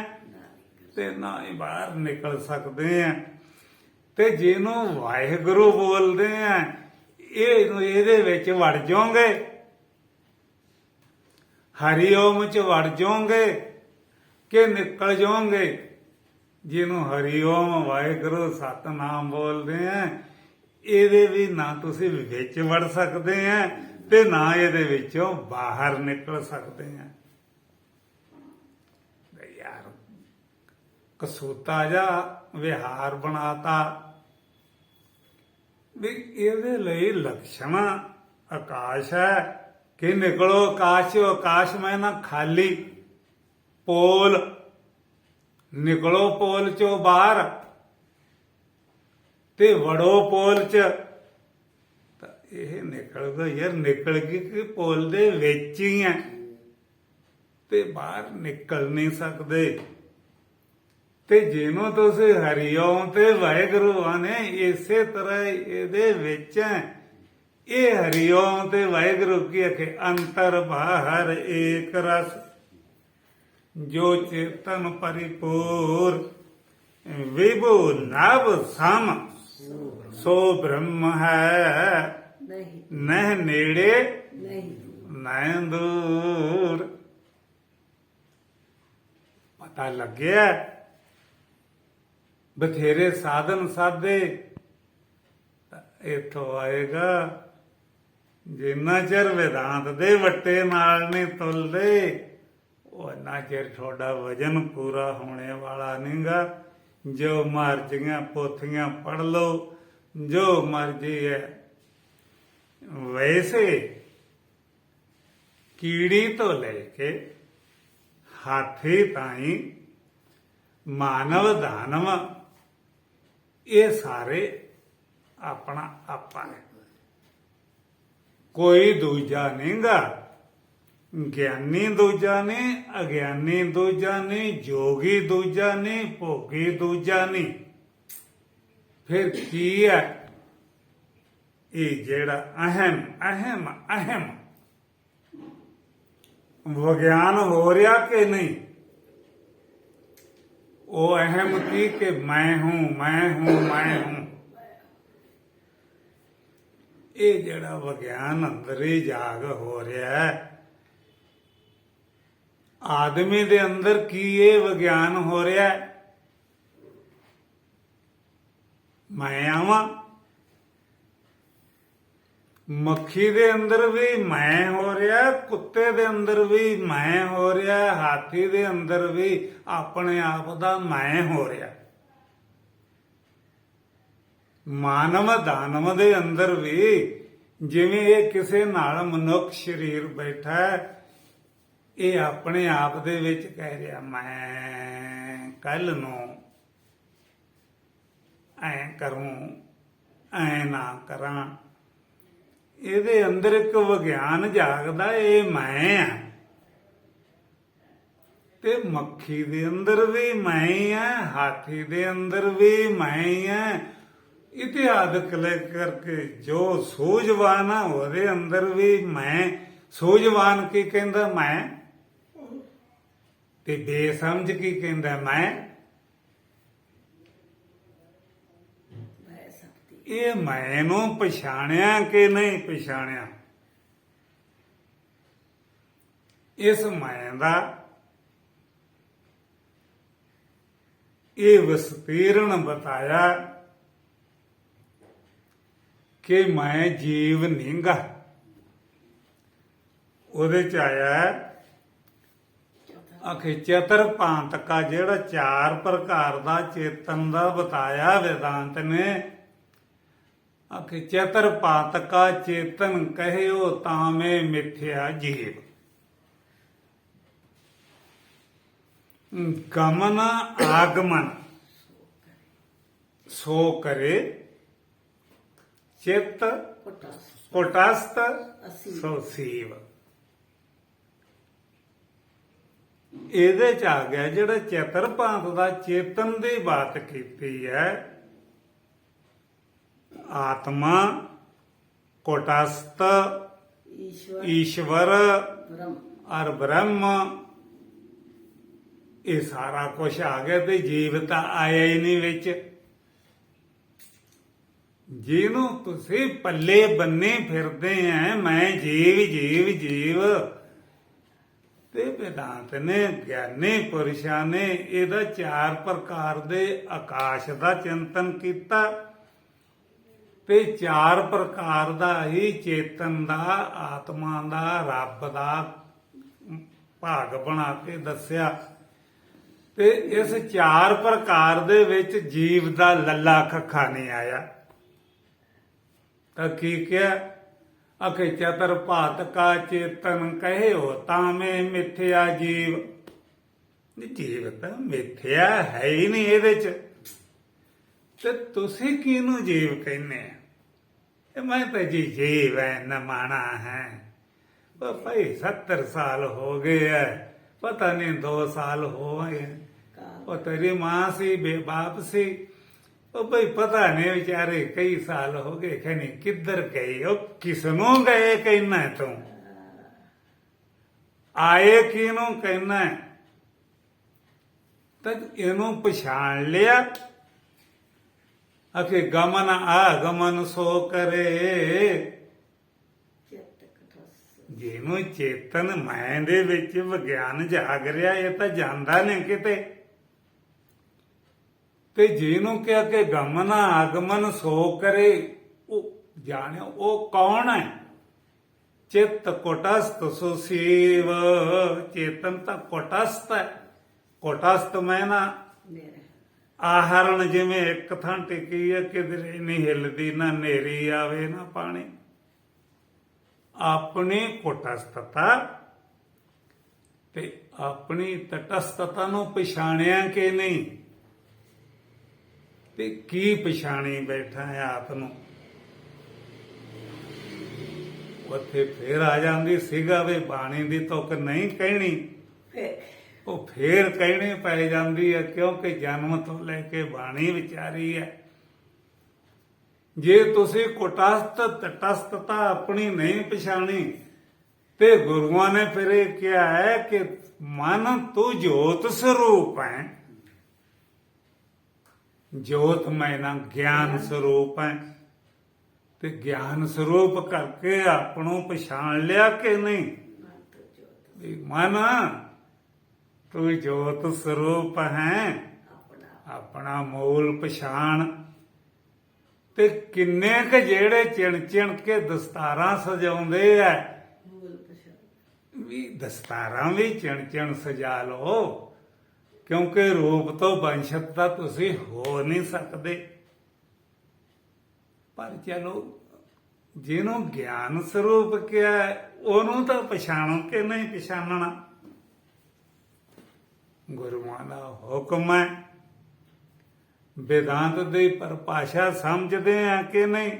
ਤੇ ਨਾ ਹੀ ਬਾਹਰ ਨਿਕਲ ਸਕਦੇ ਆ। ਤੇ ਜਿਹਨੂੰ ਵਾਹਿਗੁਰੂ ਬੋਲਦੇ ਆ, ਇਹਦੇ ਵਿੱਚ ਵੜ ਜਾਓਗੇ, ਹਰੀ ਓਮ 'ਚ ਵੜ ਜਾਓਗੇ ਕਿ ਨਿਕਲ ਜਾਓਗੇ? ਜਿਹਨੂੰ ਹਰੀ ਓਮ ਵਾਹਿਗੁਰੂ ਸਤਨਾਮ ਬੋਲਦੇ ਆ, ਇਹਦੇ ਵੀ ਨਾ ਤੁਸੀਂ ਵਿੱਚ ਵੜ ਸਕਦੇ ਆ ਤੇ ਨਾ ਇਹਦੇ ਵਿੱਚੋਂ ਬਾਹਰ ਨਿਕਲ ਸਕਦੇ ਆ। ਯਾਰ ਕਸੂਤਾ ਜਿਹਾ ਵਿਹਾਰ ਬਣਾਤਾ ਵੀ ਇਹਦੇ ਲਈ ਲਕਸ਼ਣ ਆਕਾਸ਼ ਹੈ ਕਿ ਨਿਕਲੋ ਆਕਾਸ਼ ਚੋਂ। ਆਕਾਸ਼ ਮੈਂ ਨਾ ਖਾਲੀ ਪੋਲ, ਨਿਕਲੋ ਪੋਲ ਚੋਂ ਬਾਹਰ ਤੇ ਵੜੋ ਪੋਲ ਚ। ਤਾਂ ਇਹ ਨਿਕਲ ਗਏ ਯਾਰ, ਨਿਕਲ ਗਈ ਕਿ ਪੋਲ ਦੇ ਵਿੱਚ ਹੀ ਹੈ ਤੇ ਬਾਹਰ ਨਿਕਲ ਨਹੀਂ ਸਕਦੇ। ਤੇ ਜਿਹਨੂੰ ਤੁਸੀਂ ਹਰਿਓਮ ਤੇ ਵਾਹਿਗੁਰੂ ਆਨੇ, ਇਸੇ ਤਰ੍ਹਾਂ ਇਹਦੇ ਵਿੱਚ ਇਹ ਹਰਿਓਮ ਤੇ ਵਾਹਿਗੁਰੂ ਕੀ ਆਖੇ ਅੰਤਰ ਬਾਹਰ ਏਕ ਰਸ, ਜੋ ਚੇਤਨ ਪਰਿਪੂਰ ਵਿਭੂ ਨਭ ਸਮ ਸੋ ਬ੍ਰਹਮ ਹੈ। ਨਹਿ ਨੇੜੇ ਨਹਿ ਦੂਰ। ਪਤਾ ਲੱਗਿਆ? ਬਥੇਰੇ ਸਾਧਨ ਸਾਧੇ, ਇੱਥੋਂ ਆਏਗਾ ਜਿੰਨਾ ਚਿਰ ਵਿਦਾਂਤ ਦੇ ਵੱਟੇ ਨਾਲ ਨਹੀਂ ਤੁਲਦੇ, ਉਹਨਾਂ ਚਿਰ ਤੁਹਾਡਾ ਵਜਨ ਪੂਰਾ ਹੋਣੇ ਵਾਲਾ ਨਹੀਂਗਾ। ਜੋ ਮਰਜ਼ੀਆਂ ਪੋਥੀਆਂ ਪੜ੍ਹ ਲਓ, ਜੋ ਮਰਜ਼ੀ ਹੈ। ਵੈਸੇ ਕੀੜੀ ਤੋਂ ਲੈ ਕੇ ਹਾਥੀ ਤਾਈਂ ਮਾਨਵ ਦਾਨਵ, ਇਹ ਸਾਰੇ ਆਪਣਾ ਆਪਾ ਹੈ, ਕੋਈ ਦੂਜਾ ਨਹੀਂਗਾ। ਗਿਆਨੀ ਦੂਜਾ ਨਹੀਂ, ਅਗਿਆਨੀ ਦੂਜਾ ਨਹੀਂ, ਜੋਗੀ ਦੂਜਾ ਨਹੀਂ, ਭੋਗੀ ਦੂਜਾ ਨਹੀਂ। ਫਿਰ ਕੀ ਹੈ? ਇਹ ਜਿਹੜਾ ਅਹਮ ਅਹਮ ਅਹਮ ਵਿਗਿਆਨ ਹੋ ਰਿਹਾ ਕਿ ਨਹੀਂ? ਉਹ ਅਹਮ ਕੀ ਕਿ ਮੈਂ ਹੂੰ ਮੈਂ ਹੂੰ ਮੈਂ ਹੂੰ। ਇਹ ਜਿਹੜਾ ਵਿਗਿਆਨ ਅੰਦਰੀ ਜਾਗ ਹੋ ਰਿਹਾ ਹੈ, ਆਦਮੀ ਦੇ ਅੰਦਰ ਕੀ ਇਹ ਵਿਗਿਆਨ ਹੋ ਰਿਹਾ? ਮੈਂ ਆਵਾਂ। ਮੱਖੀ ਦੇ ਅੰਦਰ ਵੀ ਮੈਂ ਹੋ ਰਿਹਾ, ਕੁੱਤੇ ਦੇ ਅੰਦਰ ਵੀ ਮੈਂ ਹੋ ਰਿਹਾ, ਹਾਥੀ ਦੇ ਅੰਦਰ ਵੀ ਆਪਣੇ ਆਪ ਦਾ ਮੈਂ ਹੋ ਰਿਹਾ। ਮਾਨਵ ਦਾਨਵ ਦੇ ਅੰਦਰ ਵੀ ਜਿਵੇਂ ਇਹ ਕਿਸੇ ਨਾਲ ਮਨੁੱਖ ਸਰੀਰ ਬੈਠਾ ਹੈ, ਇਹ ਆਪਣੇ ਆਪ ਦੇ ਵਿੱਚ ਕਹਿ ਰਿਹਾ ਮੈਂ ਕੱਲ ਨੂੰ ਐਂ ਕਰੂੰ, ਐਂ ਨਾ ਕਰਾਂ। ਇਹਦੇ ਅੰਦਰ ਇੱਕ ਵਿਗਿਆਨ ਜਾਗਦਾ, ਇਹ ਮੈਂ ਆ। ਤੇ ਮੱਖੀ ਦੇ ਅੰਦਰ ਵੀ ਮੈਂ ਹੀ ਆ, ਹਾਥੀ ਦੇ ਅੰਦਰ ਵੀ ਮੈਂ ਹੀ ਆ। ਇਤਿਹਾਦਕ ਲੈ ਕਰਕੇ ਜੋ ਸੂਝਵਾਨ ਆ, ਉਹਦੇ ਅੰਦਰ ਵੀ ਮੈਂ। ਸੂਝਵਾਨ ਕੀ ਕਹਿੰਦਾ? ਮੈਂ। ਤੇ ਬੇਸਮਝ ਕੀ ਕਹਿੰਦਾ ਮੈਂ ਵੈ ਸ਼ਕਤੀ ਇਹ ਮੈਂ ਨੂੰ ਪਛਾਣਿਆ ਕਿ ਨਹੀਂ ਪਛਾਣਿਆ। ਇਸ ਮੈਂ ਦਾ ਇਹ ਵਿਸਤੀਰਣ ਬਤਾਇਆ ਕਿ ਮੈਂ ਜੀਵ ਨਿੰਗਾ। ਉਹਦੇ ਚ ਆਇਆ ਆਖੇ ਚਤਰ ਭਾਂਤਕਾ, ਜਿਹੜਾ 4 ਪ੍ਰਕਾਰ ਦਾ ਚੇਤਨ ਦਾ ਬਤਾਇਆ ਵੇਦਾਂਤ ਨੇ। ਆਖੇ ਚਤਰ ਭਾਂਤਕਾ ਚੇਤਨ ਕਹਿਓ ਤਾਵੇਂ ਮਿਥਿਆ ਜੀਵ। ਗਮਨ ਆਗਮਨ ਸੋ ਕਰੇ ਚਿੱਤ ਕੁਟਸ ਕੁਟਸਤ ਅਸੀਂ ਸੋ ਸੀਵ। ਇਹਦੇ ਚ ਆ ਗਿਆ ਜਿਹੜਾ ਚਤਰ ਭਾਂਤ ਦਾ ਚੇਤਨ ਦੀ ਬਾਤ ਕੀਤੀ ਹੈ। ਆਤਮਾ ਕੁਟਸਤ ਈਸ਼ਵਰ ਈਸ਼ਵਰ ਬ੍ਰਹਮ ਔਰ ਬ੍ਰਹਮ, ਇਹ ਸਾਰਾ ਕੁਝ ਆ ਗਿਆ ਤੇ ਜੀਵ ਤਾਂ ਆਇਆ ਹੀ ਨਹੀਂ ਵਿੱਚ। ਜਿਹਨੂੰ ਤੁਸੀਂ ਪੱਲੇ ਬੰਨੇ ਫਿਰਦੇ ਆ ਮੈਂ ਜੀਵ ਜੀਵ ਜੀਵ, ਤੇ ਵੇਦਾਂਤ ਨੇ ਗਿਆਨੀ ਪੁਰਸ਼ਾਂ ਨੇ ਇਹਦਾ 4 ਪ੍ਰਕਾਰ ਦੇ ਆਕਾਸ਼ ਦਾ ਚਿੰਤਨ ਕੀਤਾ ਤੇ 4 ਪ੍ਰਕਾਰ ਦਾ ਹੀ ਚੇਤਨ ਦਾ, ਆਤਮਾ ਦਾ, ਰੱਬ ਦਾ ਭਾਗ ਬਣਾ ਕੇ ਦੱਸਿਆ। ਤੇ ਇਸ 4 ਪ੍ਰਕਾਰ ਦੇ ਵਿੱਚ ਜੀਵ ਦਾ ਲੱਲਾ ਖੱਖਾ ਨਹੀਂ ਆਇਆ। ਤਾਂ ਕੀ ਕਿਹਾ? ਅਖੇ ਚਤਰ ਭਾਤ ਕਾ ਚੇਤਨ ਕਹਿਓ ਤਾਵੇਂ ਮਿਥਿਆ ਜੀਵ। ਜੀਵ ਤਾਂ ਮਿਥਿਆ ਹੈ ਹੀ ਨਹੀਂ ਇਹਦੇ ਚ, ਤੇ ਤੁਸੀਂ ਕਿਹਨੂੰ ਜੀਵ ਕਹਿੰਦੇ ਆ? ਇਹ ਮੈਂ ਤਾਂ ਜੀ ਜੀਵ ਹੈ, ਨਮਾਣਾ ਹੈ। ਉਹ ਭਾਈ 70 ਸਾਲ ਹੋ ਗਏ ਹੈ, ਪਤਾ ਨਹੀਂ 2 ਸਾਲ ਹੋਏ। ਉਹ ਤੇਰੀ ਮਾਂ ਸੀ ਬੇਬਾਪ ਸੀ, ਉਹ ਭਾਈ ਪਤਾ ਨਹੀਂ ਵਿਚਾਰੇ ਕਈ ਸਾਲ ਹੋ ਗਏ, ਕਹਿੰਦੇ ਕਿੱਧਰ ਗਏ? ਉਹ ਕਿਸਨੂੰ ਗਏ ਕਹਿਣਾ ਤੂੰ? ਆਏ ਕਿਹਨੂੰ ਕਹਿਣਾ? ਤਾਂ ਇਹਨੂੰ ਪਛਾਣ ਲਿਆ। ਅਖੇ ਗਮਨ ਆਗਮਨ ਸੋ ਕਰੇ, ਚਿੱਤ ਕੁਟਸ ਜਿਹਨੂੰ ਚੇਤਨ ਮੈਂ ਦੇ ਵਿੱਚ ਵਿਗਿਆਨ ਜਾਗ ਰਿਹਾ, ਇਹ ਤਾਂ ਜਾਂਦਾ ਨਹੀਂ ਕਿਤੇ। ਤੇ ਜਿਹਨੂੰ ਕਿਹਾ ਕਿ ਗਮਨ ਆਗਮਨ ਸੋ ਕਰੇ, ਉਹ ਜਾਣਿਓ ਉਹ ਕੌਣ ਹੈ? ਚਿੱਤ ਕੁਟਸਤ ਸੋ ਸੀਵ। ਚੇਤਨ ਤਾਂ ਕੁਟਸਤ ਹੈ। ਕੁਟਸਤ ਮੈਂ ਨਾ ਮੇਰੇ ਆਹਰਣ, ਜਿਵੇਂ ਇੱਕ ਥਾਂ ਟਿਕੀ ਹੈ, ਕਿਧਰੇ ਨਹੀਂ ਹਿੱਲਦੀ, ਨਾ ਨੇਰੀ ਆਵੇ ਨਾ ਪਾਣੀ। ਆਪਣੀ ਕੁਟਸਤਤਾ ਤੇ ਆਪਣੀ ਤਟਸਥਤਾ ਨੂੰ ਪਛਾਣਿਆ ਕਿ ਨਹੀਂ? ਤੇ ਕੀ ਪਛਾਣੀ ਬੈਠਾ ਹੈ ਆਪ ਨੂੰ? ਉੱਥੇ ਫੇਰ ਆ ਜਾਂਦੀ ਸੀਗਾ ਵੀ ਬਾਣੀ ਦੀ ਤੁਕ ਨਹੀਂ ਕਹਿਣੀ, ਫਿਰ ਉਹ ਫੇਰ ਕਹਿਣੀ ਪੈ ਜਾਂਦੀ ਹੈ, ਕਿਉਂਕਿ ਜਨਮ ਤੋਂ ਲੈ ਕੇ ਬਾਣੀ ਵਿਚਾਰੀ ਹੈ। ਜੇ ਤੁਸੀਂ ਕੁਟਸਤ ਤਟਸਥਤਾ ਆਪਣੀ ਨਹੀਂ ਪਛਾਣੀ, ਤੇ ਗੁਰੂਆਂ ਨੇ ਫਿਰ ਇਹ ਕਿਹਾ ਹੈ ਕਿ ਮਨ ਤੂੰ ਜੋਤ ਸਰੂਪ ਹੈ। ਜੋਤ ਮੈਂ ਨਾ ਗਿਆਨ ਸਰੂਪ ਹੈ, ਤੇ ਗਿਆਨ ਸਰੂਪ ਕਰਕੇ ਆਪਣੋਂ ਪਛਾਣ ਲਿਆ ਕਿ ਨਹੀਂ? ਮਨ ਤੋਂ ਜੋਤ ਵੀ ਮਨ ਤੂੰ ਜੋਤ ਸਰੂਪ ਹੈ, ਆਪਣਾ ਆਪਣਾ ਮੂਲ ਪਛਾਣ। ਤੇ ਕਿੰਨੇ ਕ ਜਿਹੜੇ ਚਿਣ ਚਿਣ ਕੇ ਦਸਤਾਰਾਂ ਸਜਾਉਂਦੇ ਆ, ਮੂਲ ਪਛਾਣ ਵੀ ਦਸਤਾਰਾਂ ਵੀ ਚਿਣ ਚਿਣ ਸਜਾ ਲਓ, ਕਿਉਂਕਿ ਰੂਪ ਤੋਂ ਵੰਸ਼ਤ ਤਾਂ ਤੁਸੀਂ ਹੋ ਨਹੀਂ ਸਕਦੇ। ਪਰ ਚਲੋ ਜਿਹਨੂੰ ਗਿਆਨ ਸਰੂਪ ਕਿਹਾ ਉਹਨੂੰ ਤਾਂ ਪਛਾਣੋ ਕਿ ਨਹੀਂ ਪਛਾਣਨਾ? ਗੁਰੂਆਂ ਦਾ ਹੁਕਮ ਹੈ। ਵੇਦਾਂਤ ਦੀ ਪਰਿਭਾਸ਼ਾ ਸਮਝਦੇ ਆ ਕਿ ਨਹੀਂ?